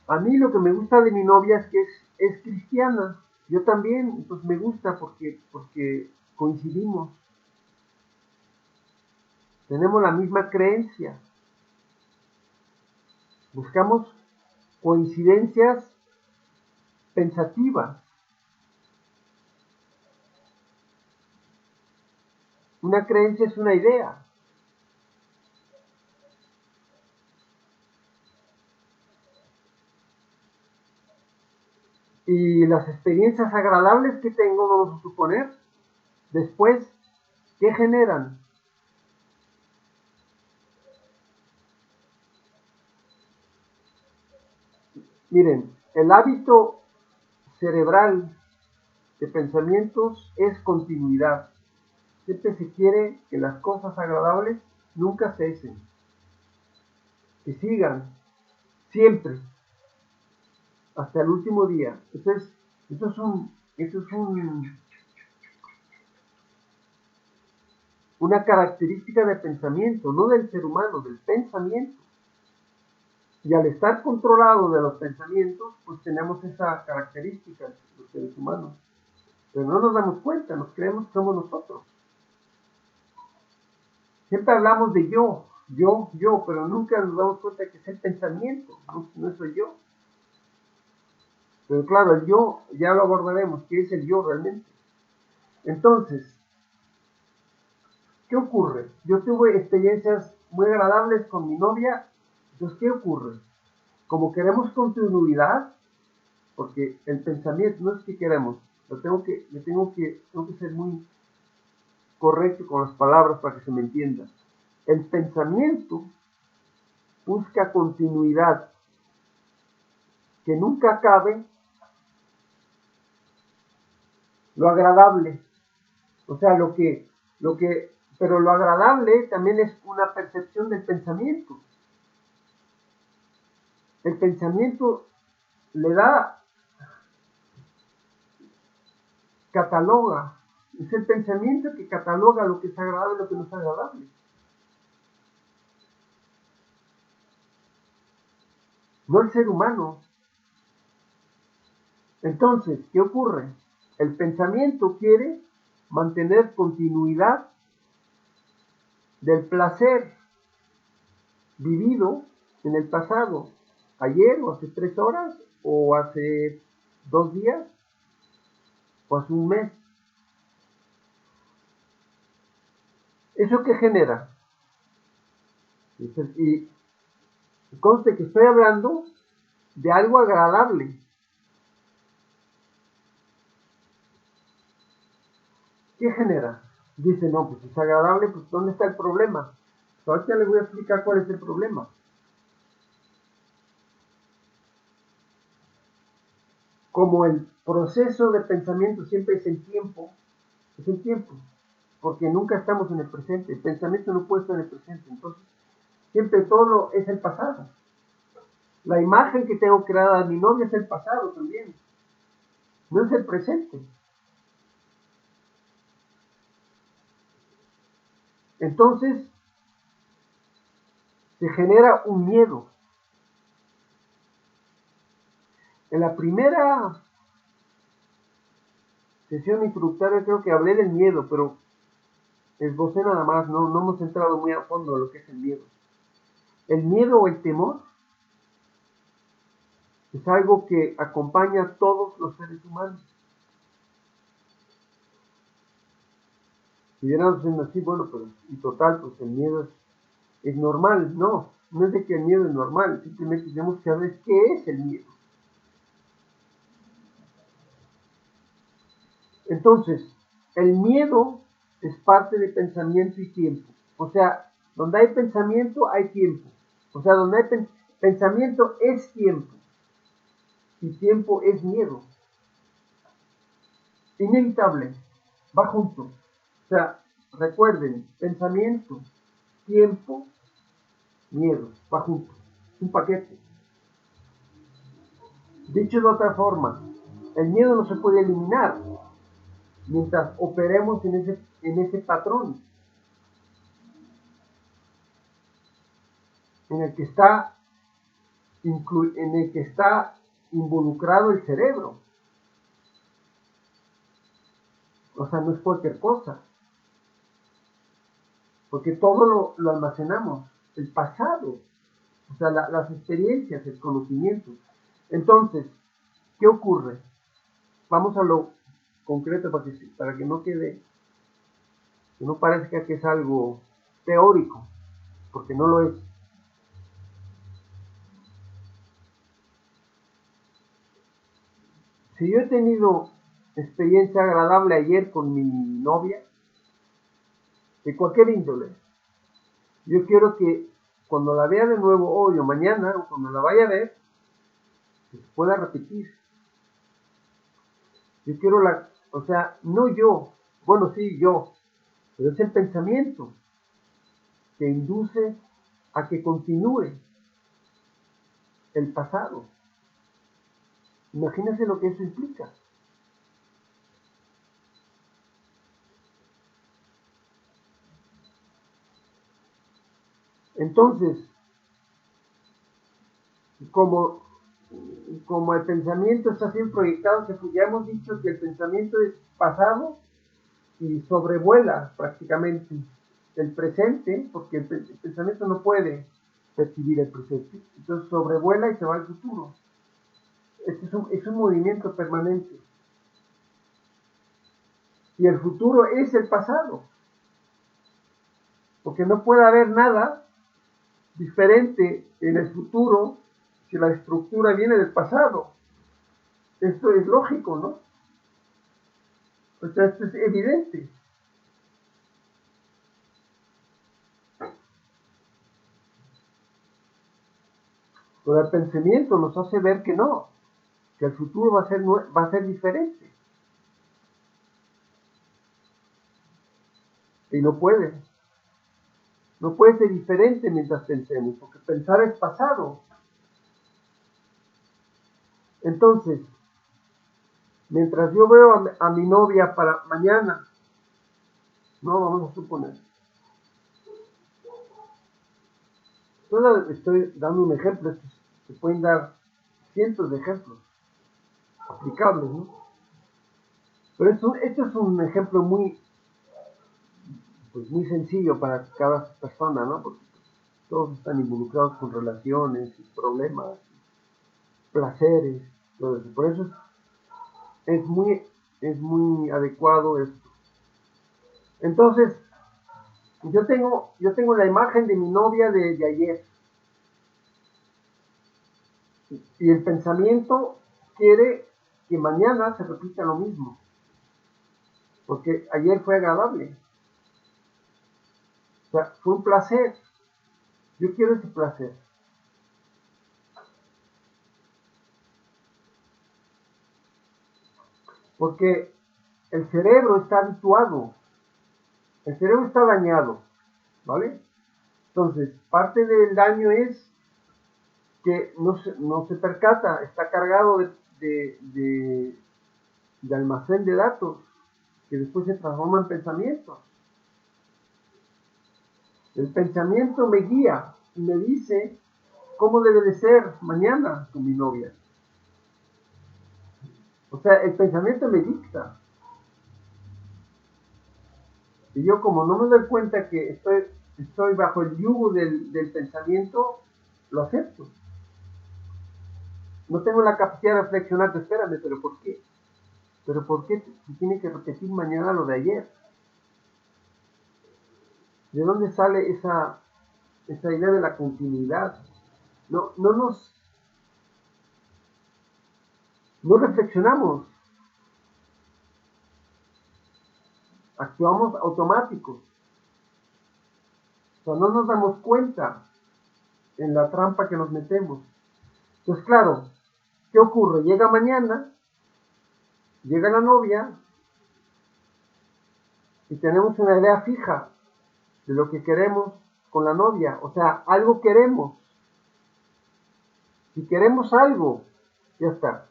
a mí lo que me gusta de mi novia es que es cristiana. Yo también, entonces me gusta porque coincidimos. Tenemos la misma creencia. Buscamos coincidencias pensativas. Una creencia es una idea. Y las experiencias agradables que tengo, vamos a suponer, después, ¿qué generan? Miren, el hábito cerebral de pensamientos es continuidad. Siempre se quiere que las cosas agradables nunca cesen, que sigan siempre, hasta el último día. Eso es una característica de pensamiento, no del ser humano, del pensamiento. Y al estar controlado de los pensamientos, pues tenemos esa característica, los seres humanos. Pero no nos damos cuenta, nos creemos que somos nosotros. Siempre hablamos de yo, pero nunca nos damos cuenta que es el pensamiento, no soy yo. Pero claro, el yo ya lo abordaremos, ¿qué es el yo realmente? Entonces, ¿qué ocurre? Yo tuve experiencias muy agradables con mi novia, entonces, ¿qué ocurre? Como queremos continuidad, porque el pensamiento no es que queremos, tengo que ser muy correcto con las palabras para que se me entienda. El pensamiento busca continuidad, que nunca acabe lo agradable. O sea, pero lo agradable también es una percepción del pensamiento. El pensamiento le da, cataloga. Es el pensamiento que cataloga lo que es agradable y lo que no es agradable. No el ser humano. Entonces, ¿qué ocurre? El pensamiento quiere mantener continuidad del placer vivido en el pasado, ayer o hace 3 horas o hace 2 días o hace un mes. ¿Eso qué genera? Y conste que estoy hablando de algo agradable. ¿Qué genera? Dice, no, pues si es agradable, pues ¿dónde está el problema? Ahorita les voy a explicar cuál es el problema. Como el proceso de pensamiento siempre es el tiempo, porque nunca estamos en el presente. El pensamiento no puede estar en el presente, entonces siempre todo es el pasado. La imagen que tengo creada de mi novia es el pasado también, no es el presente. Entonces se genera un miedo. En la primera sesión introductoria creo que hablé del miedo, pero esbocé nada más, no hemos entrado muy a fondo en lo que es el miedo. El miedo o el temor es algo que acompaña a todos los seres humanos. Si hubiéramos siendo así, bueno, pero y total, pues el miedo es normal. No es de que el miedo es normal, simplemente tenemos que saber qué es el miedo. Entonces, el miedo es parte de pensamiento y tiempo. O sea, donde hay pensamiento hay tiempo. O sea, donde hay pensamiento es tiempo. Y tiempo es miedo. Inevitable. Va junto. O sea, recuerden, pensamiento, tiempo, miedo. Va junto. Es un paquete. Dicho de otra forma, el miedo no se puede eliminar mientras operemos en ese patrón en el que está involucrado el cerebro. O sea, no es cualquier cosa, porque todo lo almacenamos, el pasado, o sea, las experiencias, el conocimiento. Entonces, ¿qué ocurre? Vamos a lo concreto para que no quede, que no parezca que es algo teórico, porque no lo es. Si yo he tenido experiencia agradable ayer con mi novia, de cualquier índole, yo quiero que cuando la vea de nuevo hoy o mañana, o cuando la vaya a ver, se pueda repetir. Yo quiero o sea, no yo, bueno, sí, yo, pero es el pensamiento que induce a que continúe el pasado. Imagínense lo que eso implica. Entonces, como, como el pensamiento está siendo proyectado, ya hemos dicho que el pensamiento es pasado y sobrevuela prácticamente el presente, porque el pensamiento no puede percibir el presente. Entonces sobrevuela y se va al futuro. Este es un movimiento permanente. Y el futuro es el pasado. Porque no puede haber nada diferente en el futuro si la estructura viene del pasado. Esto es lógico, ¿no? O sea, esto es evidente. Pero el pensamiento nos hace ver que no, que el futuro va a ser diferente. Y no puede. No puede ser diferente mientras pensemos, porque pensar es pasado. Entonces, mientras yo veo a mi novia para mañana, no vamos a suponer. Solo estoy dando un ejemplo, se pueden dar cientos de ejemplos aplicables, ¿no? Pero esto es un ejemplo pues muy sencillo para cada persona, ¿no? Porque todos están involucrados con relaciones, problemas, placeres, todo eso. Por eso es muy adecuado esto. Entonces, yo tengo la imagen de mi novia de ayer. Y el pensamiento quiere que mañana se repita lo mismo. Porque ayer fue agradable. O sea, fue un placer. Yo quiero ese placer. Porque el cerebro está habituado. El cerebro está dañado. ¿Vale? Entonces, parte del daño es que no se percata, está cargado de almacén de datos que después se transforma en pensamientos. El pensamiento me guía y me dice cómo debe de ser mañana con mi novia. O sea, el pensamiento me dicta. Y yo, como no me doy cuenta que estoy bajo el yugo del pensamiento, lo acepto. No tengo la capacidad de reflexionar, espérame, pero ¿por qué? ¿Pero por qué se tiene que repetir mañana lo de ayer? ¿De dónde sale esa idea de la continuidad? No reflexionamos, actuamos automáticos. O sea, no nos damos cuenta en la trampa que nos metemos. Entonces, claro, ¿qué ocurre? Llega mañana, llega la novia y tenemos una idea fija de lo que queremos con la novia. O sea, algo queremos. Si queremos algo, ya está.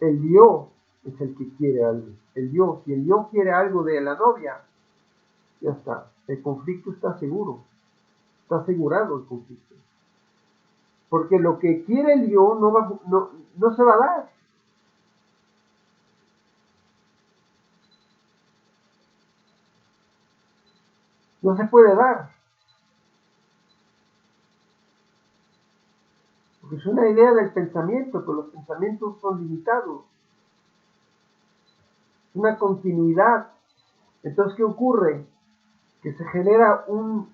El yo es el que quiere algo. El yo, si el yo quiere algo de la novia, ya está. El conflicto está seguro. Está asegurado el conflicto. Porque lo que quiere el yo no se va a dar. No se puede dar. Porque es una idea del pensamiento, pero los pensamientos son limitados. Es una continuidad. Entonces, ¿qué ocurre? Que se genera un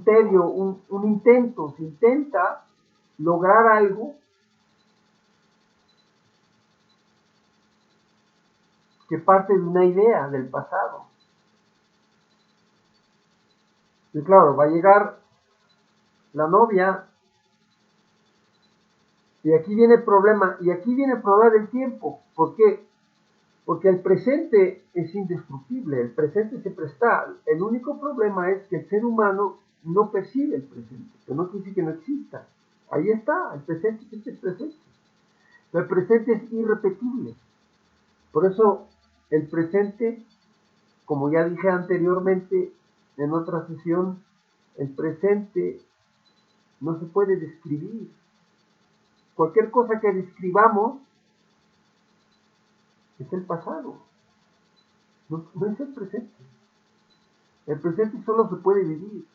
tedio, un intento. Se intenta lograr algo que parte de una idea del pasado. Y claro, va a llegar la novia y aquí viene el problema, del tiempo. ¿Por qué? Porque el presente es indestructible, el presente siempre está. El único problema es que el ser humano no percibe el presente, que no quiere decir que no exista. Ahí está, el presente siempre es presente. El presente es irrepetible. Por eso el presente, como ya dije anteriormente en otra sesión, el presente no se puede describir. Cualquier cosa que describamos es el pasado, no es el presente. El presente solo se puede vivir,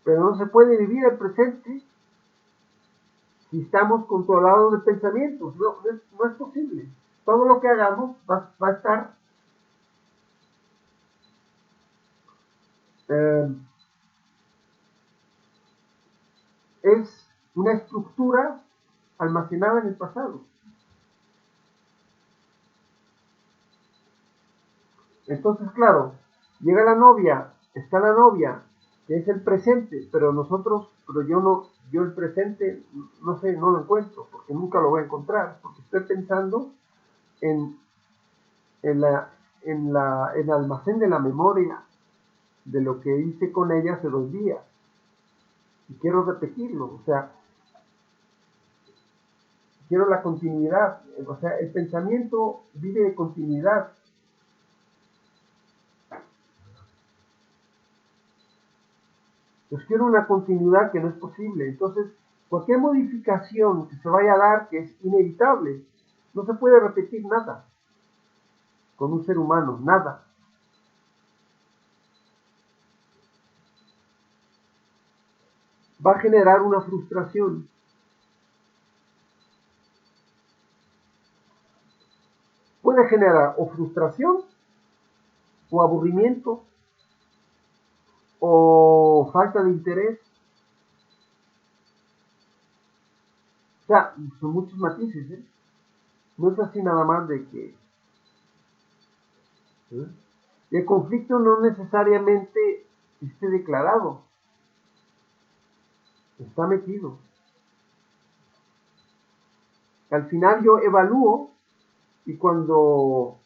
pero no se puede vivir el presente si estamos controlados de pensamientos. No es posible. Todo lo que hagamos va a estar es una estructura almacenada en el pasado. Entonces, claro, llega la novia, está la novia, que es el presente, pero yo el presente, no sé, no lo encuentro, porque nunca lo voy a encontrar, porque estoy pensando en, en, la, en el almacén de la memoria de lo que hice con ella hace 2 días. Y quiero repetirlo, o sea, quiero la continuidad, o sea, el pensamiento vive de continuidad. Pues quiero una continuidad que no es posible. Entonces, cualquier modificación que se vaya a dar, que es inevitable, no se puede repetir nada con un ser humano, nada. Va a generar una frustración. Puede generar o frustración, o aburrimiento, o falta de interés. O sea, son muchos matices, ¿eh? No es así nada más de que... ¿eh? El conflicto no necesariamente esté declarado, está metido. Al final yo evalúo y cuando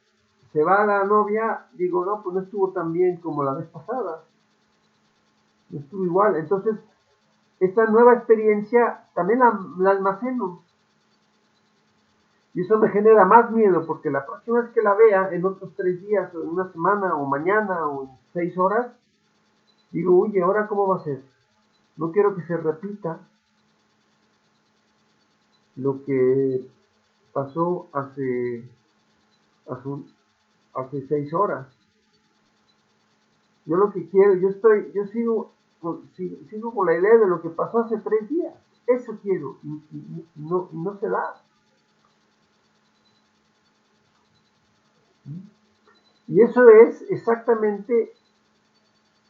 se va la novia, digo, no, pues no estuvo tan bien como la vez pasada, no estuvo igual. Entonces, esta nueva experiencia también la almaceno. Y eso me genera más miedo, porque la próxima vez que la vea, en otros 3 días, o en una semana, o mañana, o en 6 horas, digo, oye, ¿ahora cómo va a ser? No quiero que se repita lo que pasó hace 6 horas. Yo lo que quiero, yo sigo con la idea de lo que pasó hace 3 días. Eso quiero, y no se da. Y eso es exactamente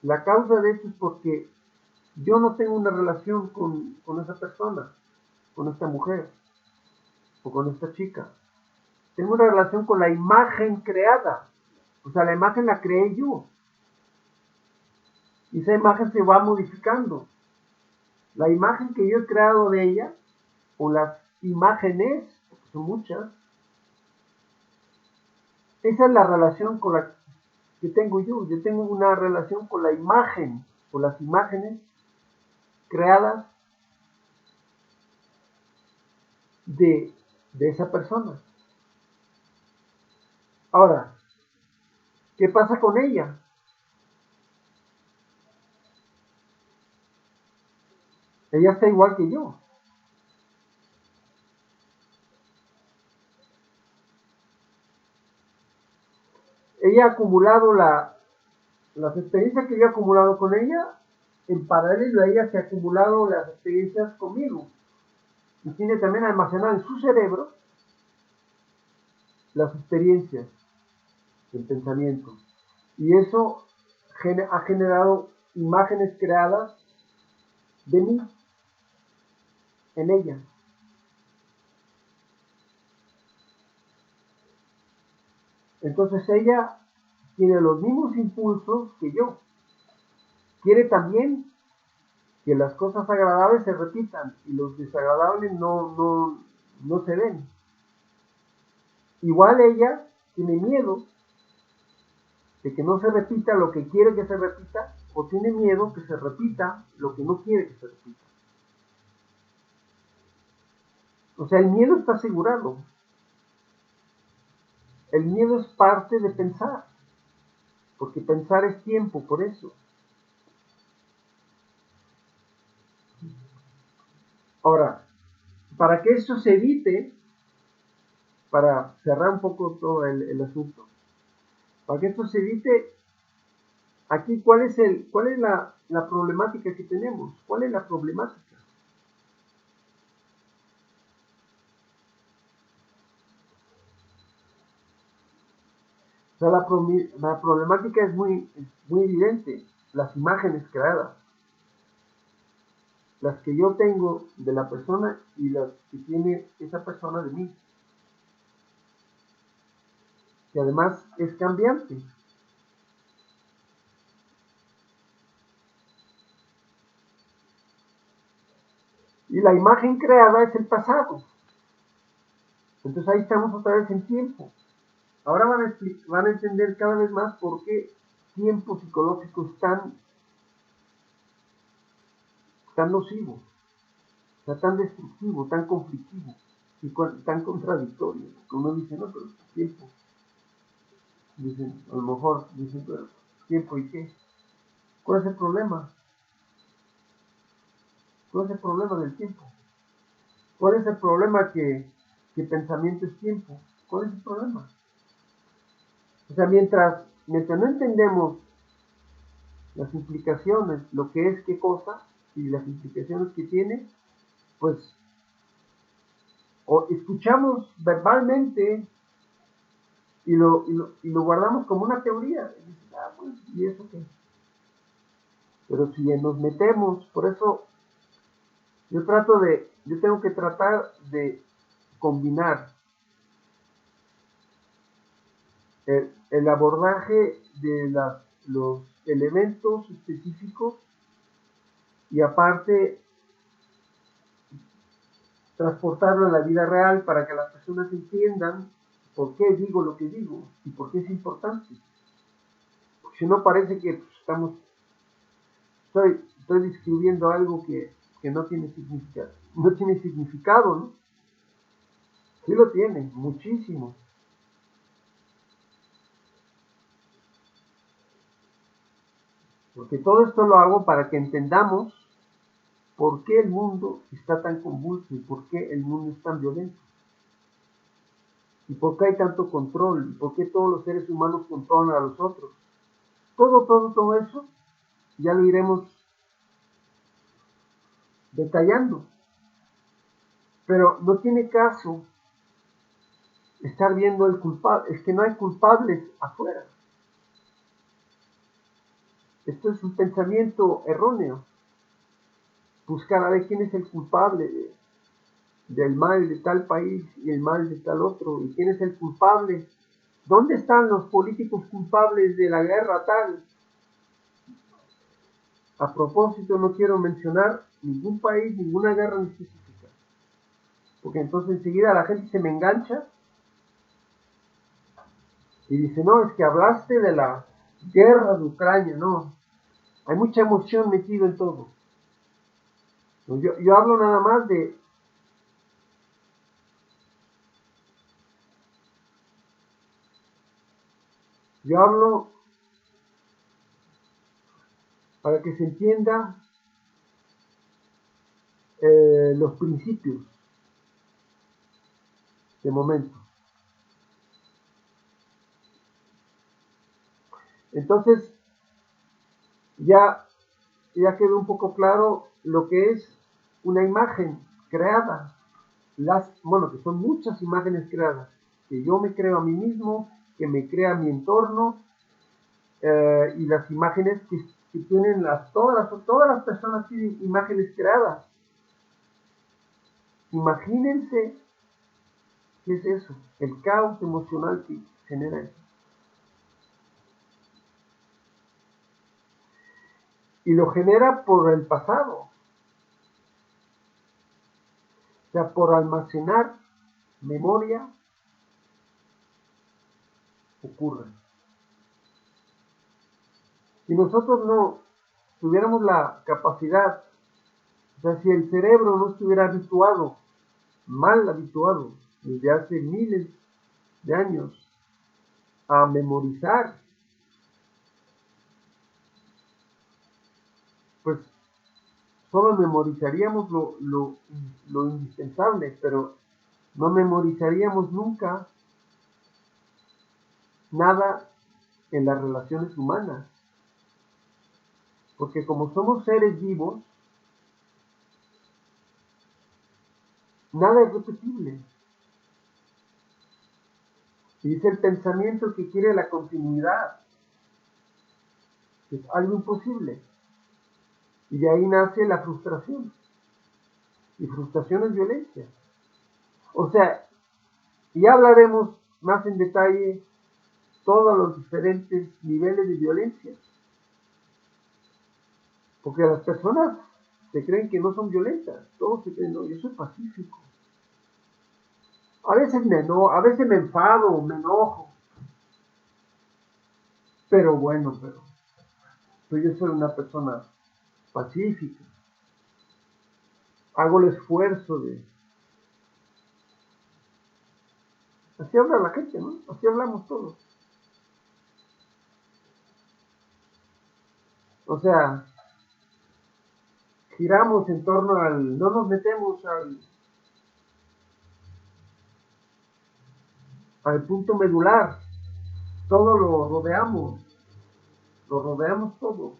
la causa de esto, es porque yo no tengo una relación con esa persona, con esta mujer o con esta chica. Tengo una relación con la imagen creada. O sea, la imagen la creé yo. Y esa imagen se va modificando. La imagen que yo he creado de ella, o las imágenes, porque son muchas, esa es la relación con la que tengo yo. Yo tengo una relación con la imagen, con las imágenes creadas de esa persona. Ahora, ¿qué pasa con ella? Ella está igual que yo. Ella ha acumulado las experiencias que yo he acumulado con ella, en paralelo a ella se han acumulado las experiencias conmigo. Y tiene también almacenado en su cerebro las experiencias, el pensamiento. Y eso ha generado imágenes creadas de mí en ella. Entonces ella tiene los mismos impulsos que yo. Quiere también que las cosas agradables se repitan y los desagradables no se den. Igual ella tiene miedo de que no se repita lo que quiere que se repita, o tiene miedo que se repita lo que no quiere que se repita. O sea, el miedo está asegurado. El miedo es parte de pensar, porque pensar es tiempo, por eso. Ahora, para que esto se evite, para cerrar un poco todo el asunto, para que esto se evite, aquí, ¿cuál es la problemática que tenemos? ¿Cuál es la problemática? O sea, la problemática es muy evidente. Las imágenes creadas, las que yo tengo de la persona y las que tiene esa persona de mí, que además es cambiante. Y la imagen creada es el pasado. Entonces ahí estamos otra vez en tiempo. Ahora van a entender cada vez más por qué tiempo psicológico es tan nocivo, o sea, tan destructivo, tan conflictivo y tan contradictorio. Uno dice, no, pero tiempo. Dicen, a lo mejor, dicen, pero tiempo y qué. ¿Cuál es el problema? ¿Cuál es el problema del tiempo? ¿Cuál es el problema que pensamiento es tiempo? ¿Cuál es el problema? O sea, mientras no entendemos las implicaciones, lo que es qué cosa y las implicaciones que tiene, pues o escuchamos verbalmente y lo guardamos como una teoría. Y dices, pues, ¿y eso qué? Pero si nos metemos, por eso yo tengo que tratar de combinar el abordaje de los elementos específicos y aparte transportarlo a la vida real para que las personas entiendan por qué digo lo que digo y por qué es importante. Porque si no parece que estoy describiendo algo que no tiene significado. No tiene significado, ¿no? Sí lo tiene, muchísimo. Porque todo esto lo hago para que entendamos por qué el mundo está tan convulso y por qué el mundo es tan violento. ¿Y por qué hay tanto control? ¿Y por qué todos los seres humanos controlan a los otros? Todo eso ya lo iremos detallando. Pero no tiene caso estar viendo el culpable. Es que no hay culpables afuera. Esto es un pensamiento erróneo. Buscar a ver quién es el culpable del mal de tal país y el mal de tal otro. ¿Y quién es el culpable? ¿Dónde están los políticos culpables de la guerra tal? A propósito, no quiero mencionar ningún país, ninguna guerra en específica. Porque entonces enseguida la gente se me engancha y dice, no, es que hablaste de la guerra de Ucrania. No, hay mucha emoción metida en todo. Yo hablo nada más de... Yo hablo para que se entienda los principios de momento. Entonces, ya quedó un poco claro lo que es una imagen creada. Que son muchas imágenes creadas, que yo me creo a mí mismo, que me crea mi entorno, y las imágenes que tienen todas las personas tienen imágenes creadas. Imagínense qué es eso, el caos emocional que genera eso. Y lo genera por el pasado, o sea, por almacenar memoria, ocurre. Si nosotros no tuviéramos la capacidad, o sea, si el cerebro no estuviera habituado, mal habituado, desde hace miles de años, a memorizar, pues solo memorizaríamos lo indispensable, pero no memorizaríamos nunca nada en las relaciones humanas. Porque como somos seres vivos, nada es repetible. Y es el pensamiento que quiere la continuidad. Es algo imposible. Y de ahí nace la frustración. Y frustración es violencia. O sea, ya hablaremos más en detalle todos los diferentes niveles de violencia. Porque las personas se creen que no son violentas. Todos se creen, no, yo soy pacífico. A veces a veces me enfado, me enojo. Pero bueno, yo soy una persona pacífica. Hago el esfuerzo de... Así habla la gente, ¿no? Así hablamos todos. O sea, giramos en torno no nos metemos al punto medular, todo lo rodeamos todo.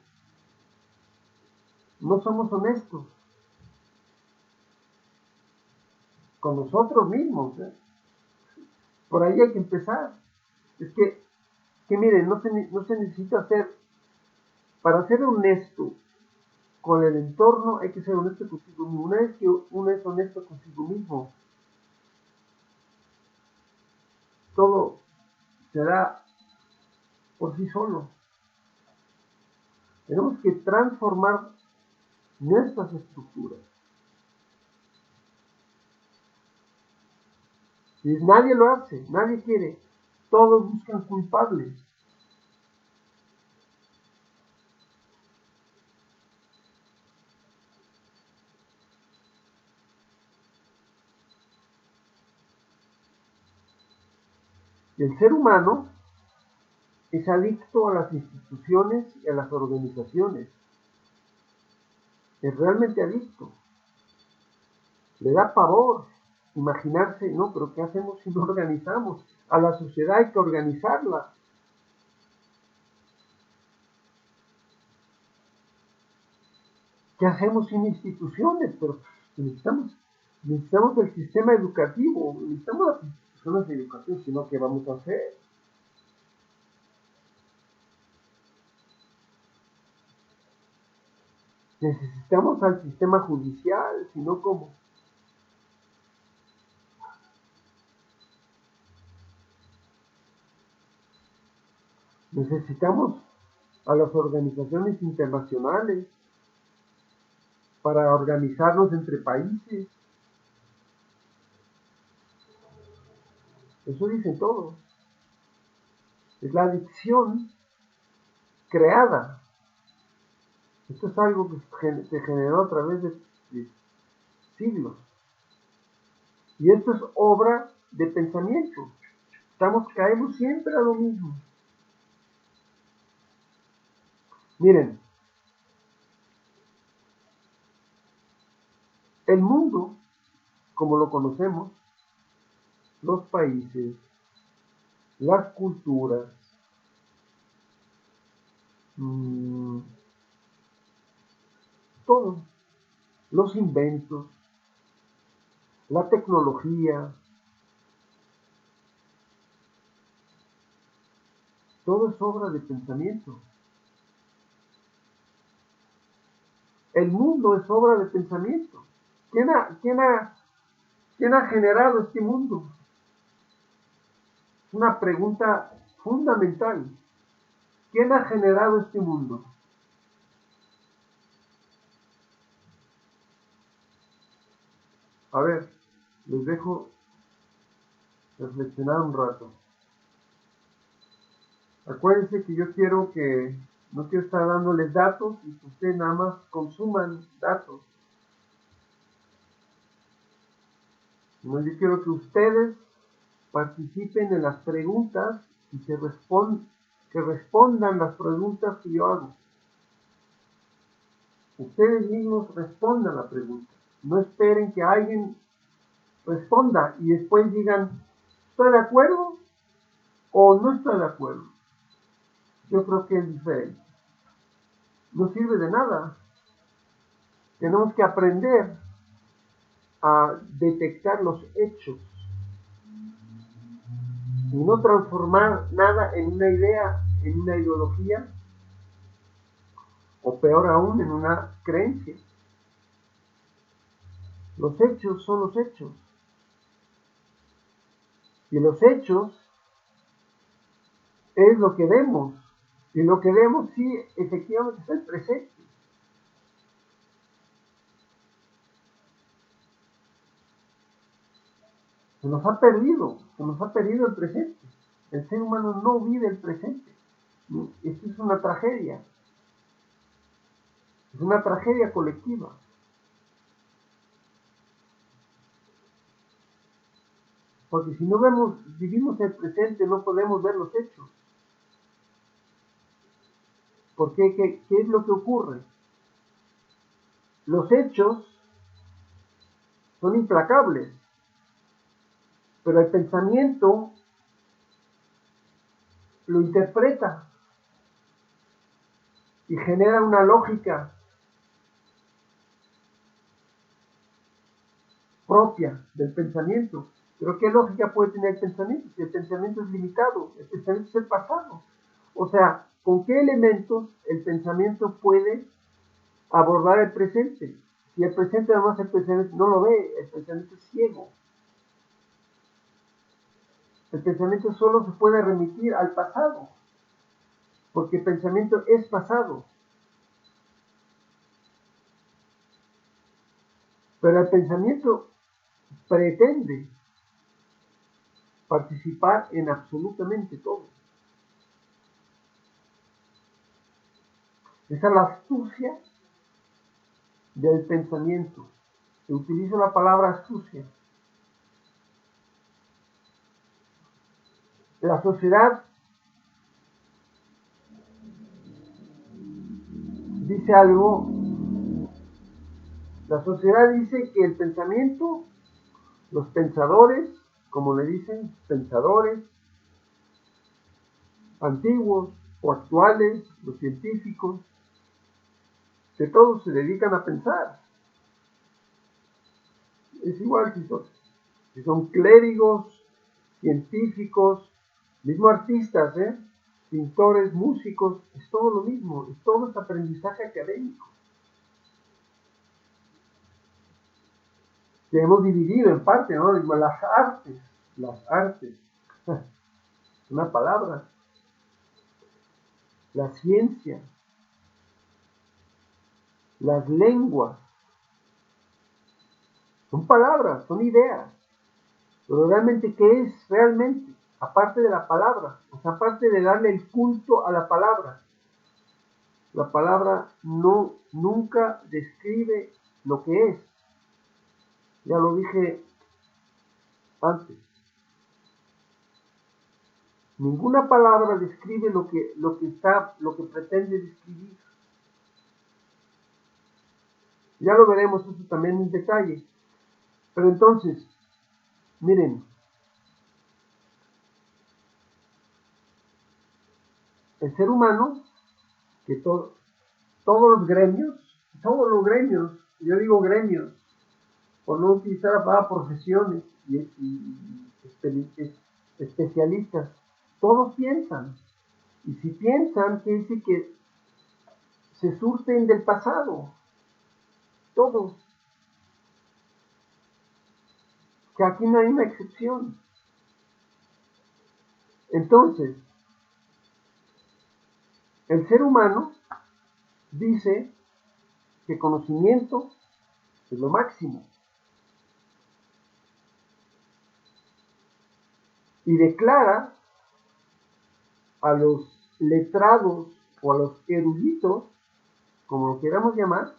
No somos honestos con nosotros mismos, ¿eh? Por ahí hay que empezar. Es que miren, no se necesita para ser honesto con el entorno, hay que ser honesto consigo mismo. Una vez que uno es honesto consigo mismo, todo se da por sí solo. Tenemos que transformar nuestras estructuras. Y nadie lo hace, nadie quiere. Todos buscan culpables. El ser humano es adicto a las instituciones y a las organizaciones. Es realmente adicto. Le da pavor. imaginarse, no, pero ¿qué hacemos si no organizamos? A la sociedad hay que organizarla. ¿Qué hacemos sin instituciones? Pero necesitamos el sistema educativo, necesitamos las instituciones educativas, sino ¿qué vamos a hacer? Necesitamos al sistema judicial, sino ¿cómo? Necesitamos a las organizaciones internacionales para organizarnos entre países. Eso dicen todos. Es la adicción creada. Esto es algo que se generó a través de siglos. Y esto es obra de pensamiento. Caemos siempre a lo mismo. Miren, el mundo, como lo conocemos, los países, las culturas, todo, los inventos, la tecnología, todo es obra de pensamiento. El mundo es obra de pensamiento. ¿Quién ha generado este mundo? Es una pregunta fundamental. ¿Quién ha generado este mundo? A ver, les dejo reflexionar un rato. Acuérdense que no quiero estar dándoles datos y que ustedes nada más consuman datos. No, yo quiero que ustedes participen en las preguntas y que respondan las preguntas que yo hago. Ustedes mismos respondan la pregunta. No esperen que alguien responda y después digan, ¿estoy de acuerdo o no estoy de acuerdo? Yo creo que es diferente. No sirve de nada. Tenemos que aprender a detectar los hechos y no transformar nada en una idea, en una ideología, o peor aún, en una creencia. Los hechos son los hechos. Y los hechos es lo que vemos. Y lo que vemos sí, efectivamente, es el presente. Se nos ha perdido el presente. El ser humano no vive el presente. Esto es una tragedia. Es una tragedia colectiva. Porque si no vivimos el presente, no podemos ver los hechos. Porque ¿qué es lo que ocurre? Los hechos son implacables, pero el pensamiento lo interpreta y genera una lógica propia del pensamiento. Pero ¿qué lógica puede tener el pensamiento? Si el pensamiento es limitado, el pensamiento es el pasado. O sea, ¿con qué elementos el pensamiento puede abordar el presente? Si el presente además el pensamiento no lo ve, el pensamiento es ciego. El pensamiento solo se puede remitir al pasado, porque el pensamiento es pasado. Pero el pensamiento pretende participar en absolutamente todo. Esa es la astucia del pensamiento. Utilizo la palabra astucia. La sociedad dice algo, la sociedad dice que el pensamiento Los pensadores, como le dicen, pensadores antiguos o actuales, los científicos, que todos se dedican a pensar. Es igual si son clérigos, científicos, mismo artistas, pintores, músicos, es todo lo mismo, es todo es aprendizaje académico. Que hemos dividido en parte, ¿no? Digo, las artes, una palabra, la ciencia, las lenguas, son palabras, son ideas, pero realmente, ¿qué es realmente? Aparte de la palabra, o sea, aparte de darle el culto a la palabra nunca describe lo que es. Ya lo dije antes. Ninguna palabra describe lo que pretende describir. Ya lo veremos eso también en detalle. Pero entonces, miren, el ser humano, que todos los gremios, yo digo gremios, por no utilizar la palabra profesiones y especialistas, todos piensan. Y si piensan, quiere decir que se surten del pasado, todos. Que aquí no hay una excepción. Entonces, el ser humano dice que conocimiento es lo máximo. Y declara a los letrados o a los eruditos, como lo queramos llamar,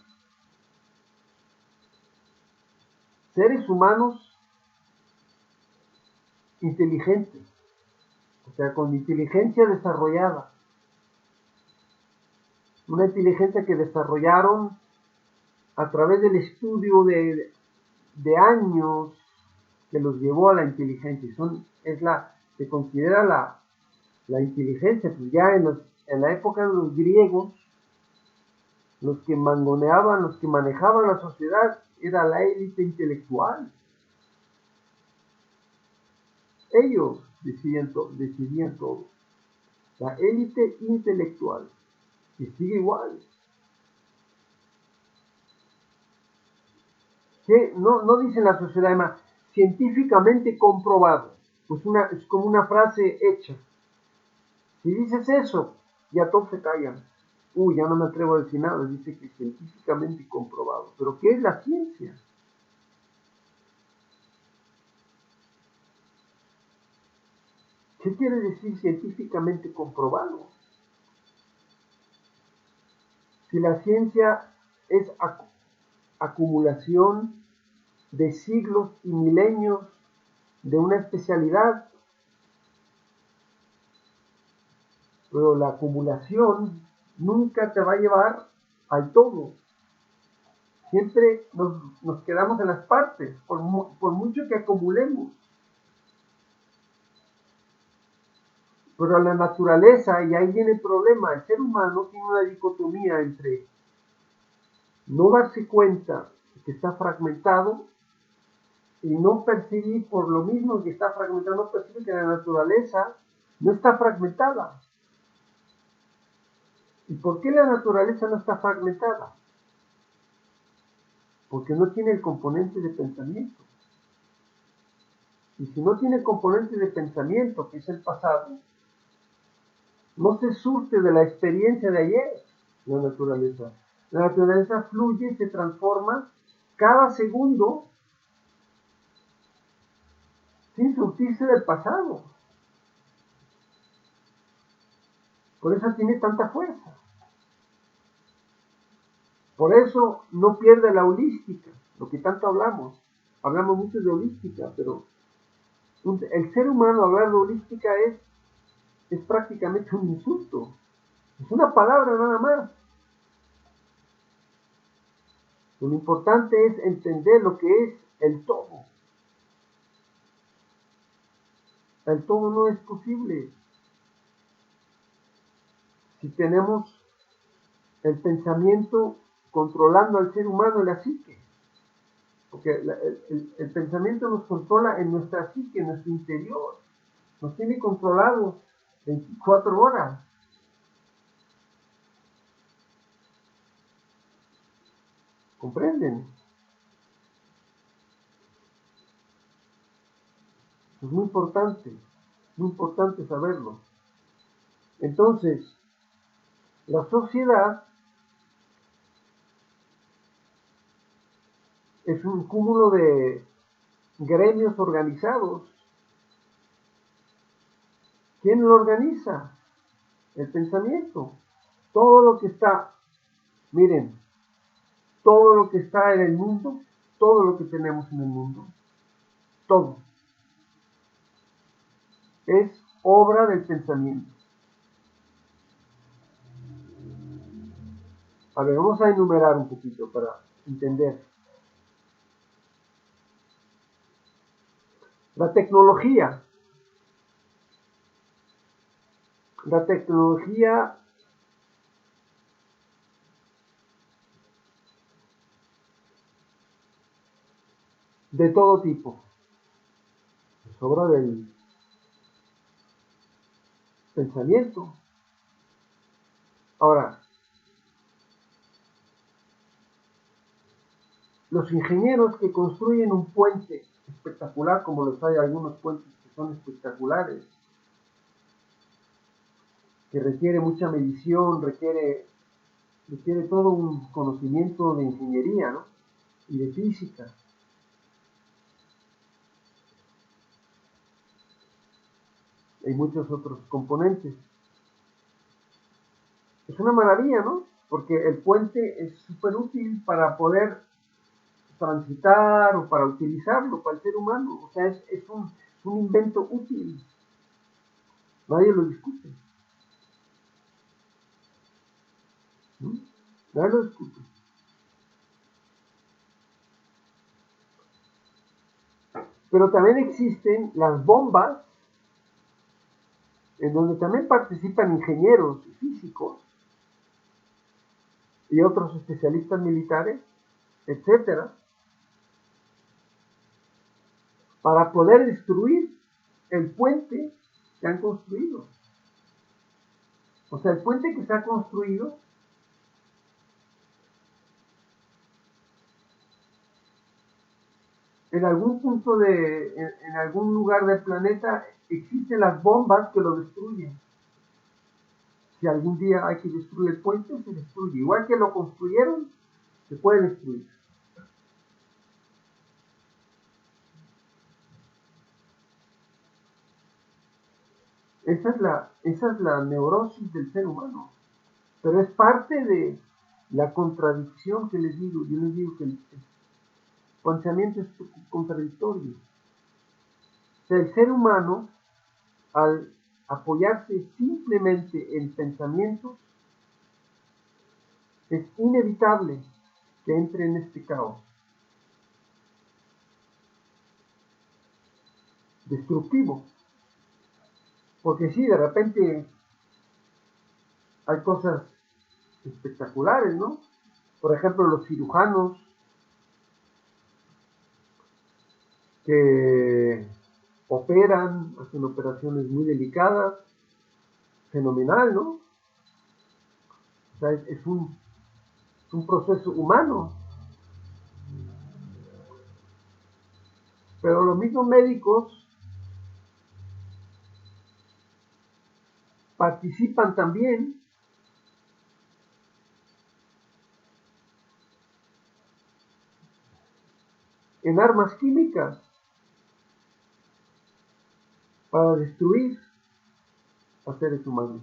seres humanos inteligentes, o sea, con inteligencia desarrollada. Una inteligencia que desarrollaron a través del estudio de años que los llevó a la inteligencia. Se considera la inteligencia, pues ya en la época de los griegos, los que mangoneaban, los que manejaban la sociedad, era la élite intelectual. Ellos decidían todo. La élite intelectual, que sigue igual. Que no dice la sociedad además, científicamente comprobado. Pues es como una frase hecha. Si dices eso, ya todos se callan. Ya no me atrevo a decir nada, dice que es científicamente comprobado. ¿Pero qué es la ciencia? ¿Qué quiere decir científicamente comprobado? Si la ciencia es acumulación de siglos y milenios de una especialidad, pero la acumulación nunca te va a llevar al todo. Siempre nos quedamos en las partes, por mucho que acumulemos. Pero la naturaleza, y ahí viene el problema, el ser humano tiene una dicotomía entre no darse cuenta de que está fragmentado y no percibir, por lo mismo que está fragmentado, no percibir que la naturaleza no está fragmentada. ¿Y por qué la naturaleza no está fragmentada? Porque no tiene el componente de pensamiento. Y si no tiene el componente de pensamiento, que es el pasado, no se surte de la experiencia de ayer, la naturaleza. La naturaleza fluye, se transforma cada segundo sin surtirse del pasado. Por eso tiene tanta fuerza. Por eso no pierde la holística, lo que tanto hablamos. Hablamos mucho de holística, pero el ser humano hablar de holística es prácticamente un insulto. Es una palabra nada más. Lo importante es entender lo que es el todo. El todo no es posible si tenemos el pensamiento controlando al ser humano en la psique. Porque el pensamiento nos controla en nuestra psique, en nuestro interior. Nos tiene controlados 24 horas. ¿Comprenden? Es muy importante saberlo. Entonces, la sociedad es un cúmulo de gremios organizados. ¿Quién lo organiza? El pensamiento. Todo lo que está, miren, todo lo que está en el mundo, todo lo que tenemos en el mundo, todo, es obra del pensamiento. A ver, vamos a enumerar un poquito para entender. La tecnología de todo tipo, es obra del pensamiento. Ahora, los ingenieros que construyen un puente espectacular, como los hay algunos puentes que son espectaculares, que requiere mucha medición, requiere todo un conocimiento de ingeniería, ¿no? Y de física. Hay muchos otros componentes. Es una maravilla, ¿no? Porque el puente es súper útil para poder transitar o para utilizarlo para el ser humano. O sea, es un invento útil. Nadie lo discute. ¿Mm? Nadie lo discute. Pero también existen las bombas, en donde también participan ingenieros y físicos y otros especialistas militares, etcétera, para poder destruir el puente que han construido. O sea, el puente que se ha construido en algún punto en algún lugar del planeta existen las bombas que lo destruyen. Si algún día hay que destruir el puente, se destruye. Igual que lo construyeron, se puede destruir. Esa es la neurosis del ser humano. Pero es parte de la contradicción que les digo. Yo les digo que el pensamiento es contradictorio. O sea, el ser humano, al apoyarse simplemente en pensamientos, es inevitable que entre en este caos destructivo. Porque sí, de repente hay cosas espectaculares, ¿no? Por ejemplo, los cirujanos que operan, hacen operaciones muy delicadas, fenomenal, ¿no? O sea, es un proceso humano. Pero los mismos médicos participan también en armas químicas para destruir a seres humanos.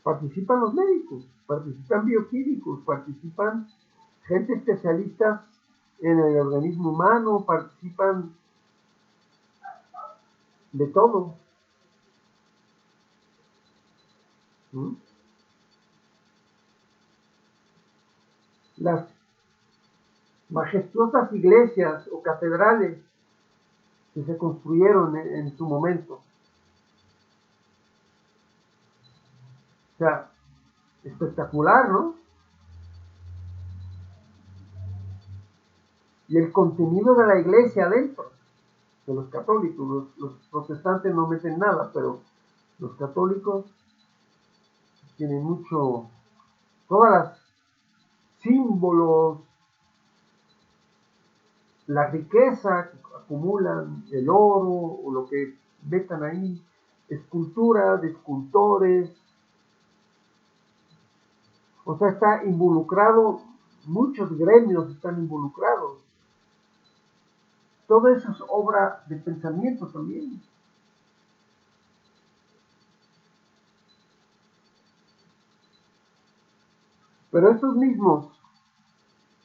Participan los médicos, participan bioquímicos, participan gente especialista en el organismo humano, participan de todo. ¿Mm? Las majestuosas iglesias o catedrales que se construyeron en su momento. O sea, espectacular, ¿no? Y el contenido de la iglesia adentro, de los católicos, los protestantes no meten nada, pero los católicos tienen mucho, todas las símbolos, la riqueza que acumulan, el oro o lo que metan ahí, esculturas de escultores, o sea, está involucrado, muchos gremios están involucrados. Todo eso es obra de pensamiento también. Pero estos mismos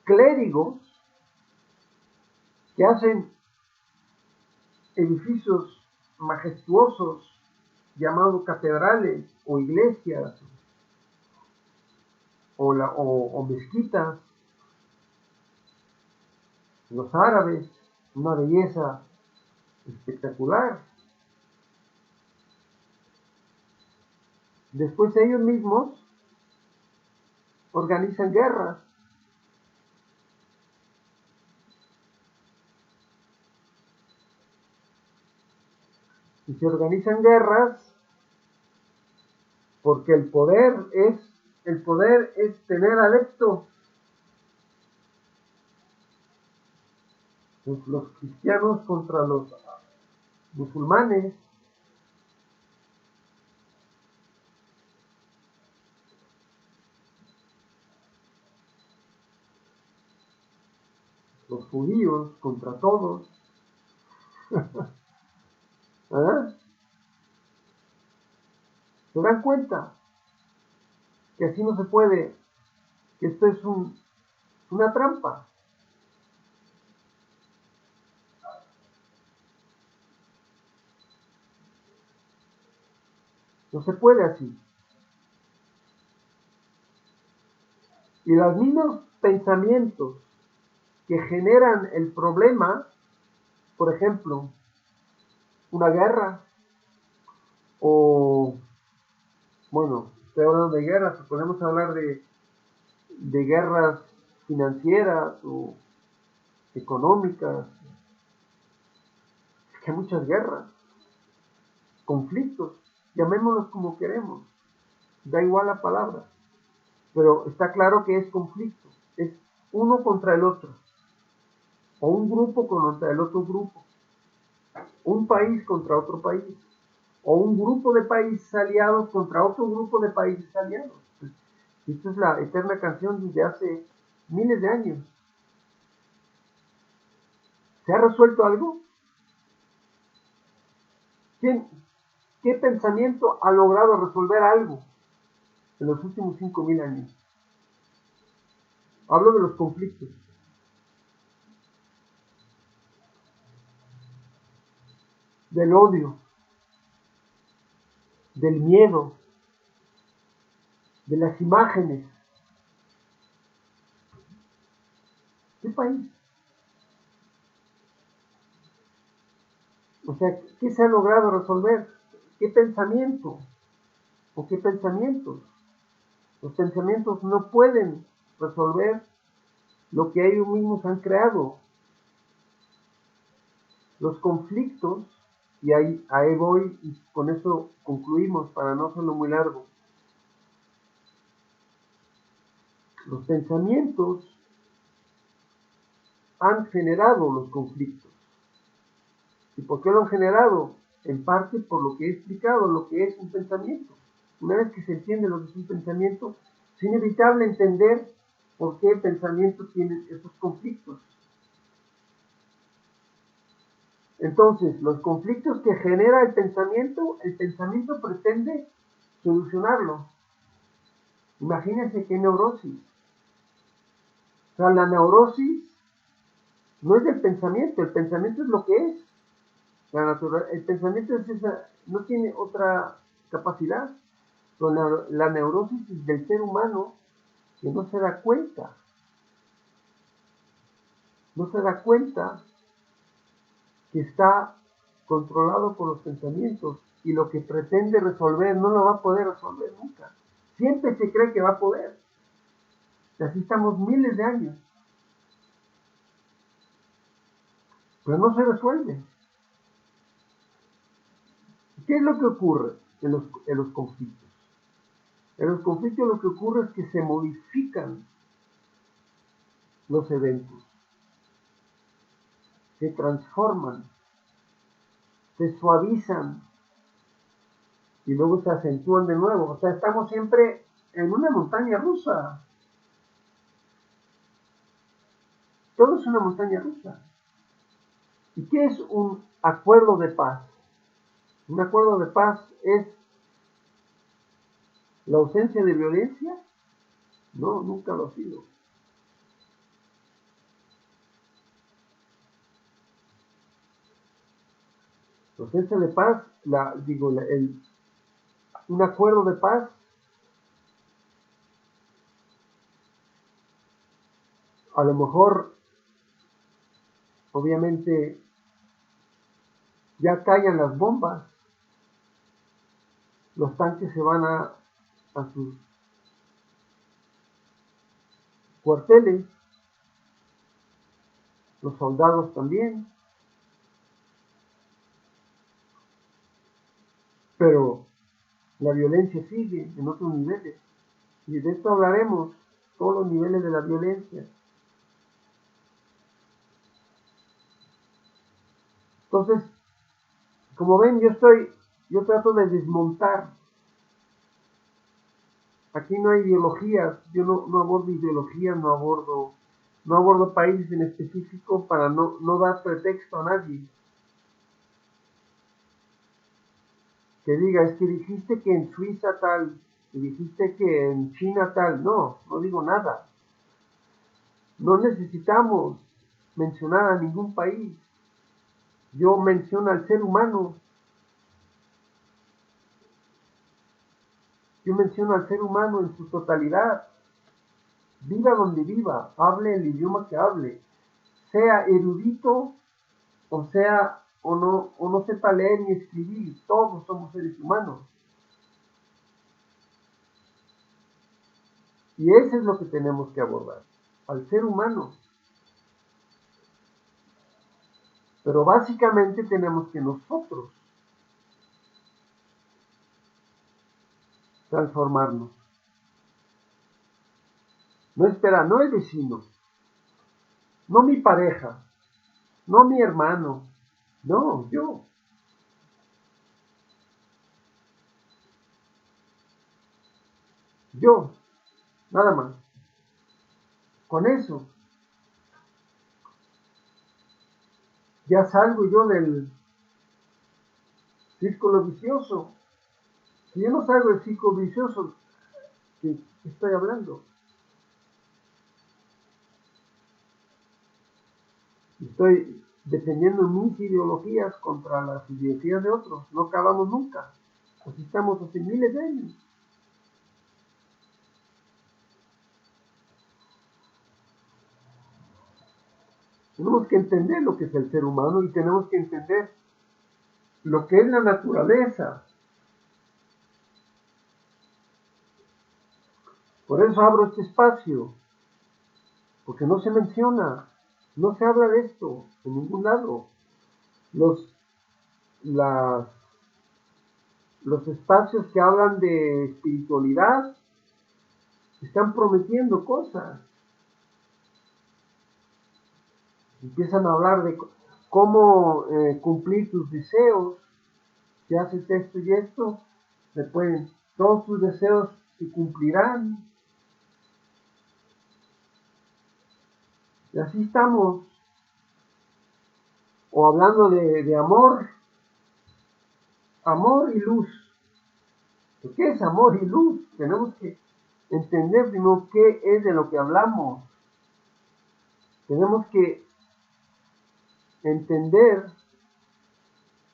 clérigos que hacen edificios majestuosos llamados catedrales o iglesias o mezquitas, los árabes, una belleza espectacular. Después ellos mismos organizan guerras. Y se organizan guerras porque el poder es tener adeptos. Los cristianos contra los musulmanes. Los judíos contra todos. ¿Ah? ¿Se dan cuenta? Que así no se puede, que esto es una trampa. No se puede así. Y los mismos pensamientos que generan el problema, por ejemplo, una guerra, o, bueno, estoy hablando de guerras, podemos hablar de guerras financieras o económicas, es que hay muchas guerras, conflictos, llamémoslos como queremos, da igual la palabra, pero está claro que es conflicto, es uno contra el otro, o un grupo contra el otro grupo, un país contra otro país, o un grupo de países aliados contra otro grupo de países aliados. Esta es la eterna canción desde hace miles de años. ¿Se ha resuelto algo? ¿Quién, ¿Qué pensamiento ha logrado resolver algo en los últimos 5.000 años? Hablo de los conflictos. Del odio, del miedo, de las imágenes. ¿Qué país? O sea, ¿qué se ha logrado resolver? ¿Qué pensamiento? ¿O qué pensamientos? Los pensamientos no pueden resolver lo que ellos mismos han creado. Los conflictos, y ahí voy y con eso concluimos para no hacerlo muy largo. Los pensamientos han generado los conflictos. ¿Y por qué lo han generado? En parte por lo que he explicado, lo que es un pensamiento. Una vez que se entiende lo que es un pensamiento, es inevitable entender por qué el pensamiento tiene esos conflictos. Entonces, los conflictos que genera el pensamiento pretende solucionarlo. Imagínense qué neurosis. O sea, la neurosis no es del pensamiento, el pensamiento es lo que es. El pensamiento es esa, no tiene otra capacidad. Pero la neurosis es del ser humano que no se da cuenta que está controlado por los pensamientos y lo que pretende resolver no lo va a poder resolver nunca. Siempre se cree que va a poder. Y así estamos miles de años. Pero no se resuelve. ¿Qué es lo que ocurre en los conflictos? En los conflictos lo que ocurre es que se modifican los eventos, se transforman, se suavizan y luego se acentúan de nuevo. O sea, estamos siempre en una montaña rusa. Todo es una montaña rusa. ¿Y qué es un acuerdo de paz? Un acuerdo de paz es la ausencia de violencia. No, nunca lo ha sido. La ausencia de paz, un acuerdo de paz, a lo mejor, obviamente, ya callan las bombas, los tanques se van a sus cuarteles, los soldados también, pero la violencia sigue en otros niveles, y de esto hablaremos, todos los niveles de la violencia. Entonces, como ven, yo trato de desmontar. Aquí no hay ideologías, yo no abordo ideologías, no abordo países en específico para no dar pretexto a nadie. Que diga, es que dijiste que en Suiza tal, y dijiste que en China tal. No digo nada. No necesitamos mencionar a ningún país. Yo menciono al ser humano. Yo menciono al ser humano en su totalidad. Viva donde viva, hable el idioma que hable, sea erudito o no sepa leer ni escribir, todos somos seres humanos. Y eso es lo que tenemos que abordar, al ser humano. Pero básicamente tenemos que nosotros transformarnos. No espera, no el vecino, no mi pareja, no mi hermano, no, yo. Yo, nada más. Con eso, ya salgo yo del círculo vicioso. Si yo no salgo del círculo vicioso, ¿qué estoy hablando? Estoy defendiendo mis ideologías contra las ideologías de otros. No acabamos nunca. Así estamos hace miles de años. Tenemos que entender lo que es el ser humano y tenemos que entender lo que es la naturaleza. Por eso abro este espacio, porque no se menciona, no se habla de esto en ningún lado. Los espacios que hablan de espiritualidad están prometiendo cosas. Empiezan a hablar de cómo cumplir tus deseos. Si haces esto y esto, todos tus deseos se cumplirán. Y así estamos. O hablando de amor y luz. ¿Qué es amor y luz? Tenemos que entender primero qué es de lo que hablamos. Tenemos que entender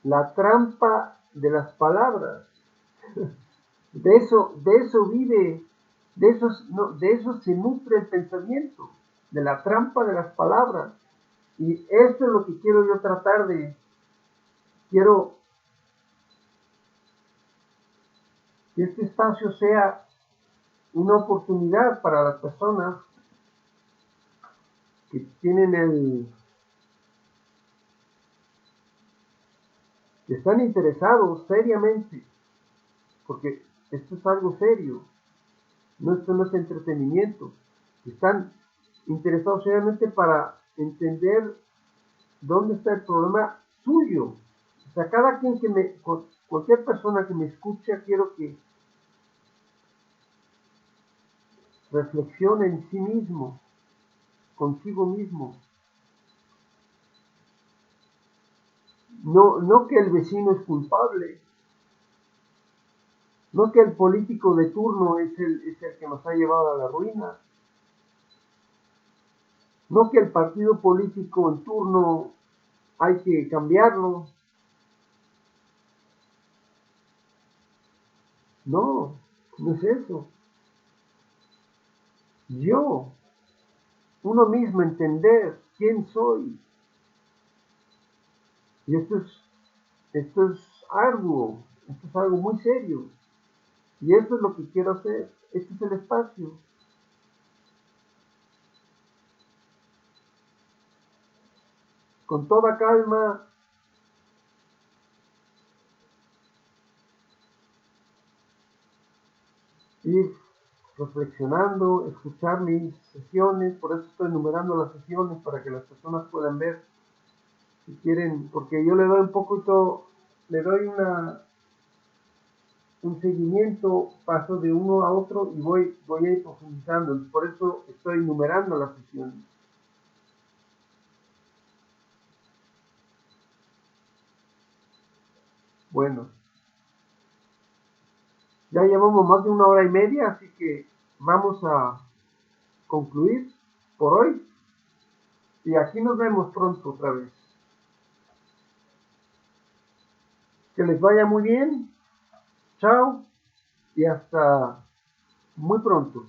la trampa de las palabras. De eso vive, de eso se nutre el pensamiento, de la trampa de las palabras. Y esto es lo que quiero yo tratar de quiero que este espacio sea una oportunidad para las personas que que están interesados seriamente, porque esto es algo serio, esto no es entretenimiento, están interesados seriamente para entender dónde está el problema suyo. O sea, cada quien cualquier persona que me escucha, quiero que reflexione en sí mismo, consigo mismo. No que el vecino es culpable, no que el político de turno es el que nos ha llevado a la ruina, no que el partido político en turno hay que cambiarlo. No, no es eso. Yo, uno mismo, entender quién soy. Y esto es arduo, esto es algo muy serio. Y eso es lo que quiero hacer. Este es el espacio. Con toda calma, ir reflexionando, escuchar mis sesiones. Por eso estoy numerando las sesiones para que las personas puedan ver si quieren, porque yo le doy un poquito, le doy un seguimiento, paso de uno a otro y voy a ir profundizando. Por eso estoy numerando las sesiones. Bueno, ya llevamos más de 1 hora y media, así que vamos a concluir por hoy y aquí nos vemos pronto otra vez. Que les vaya muy bien, chao y hasta muy pronto.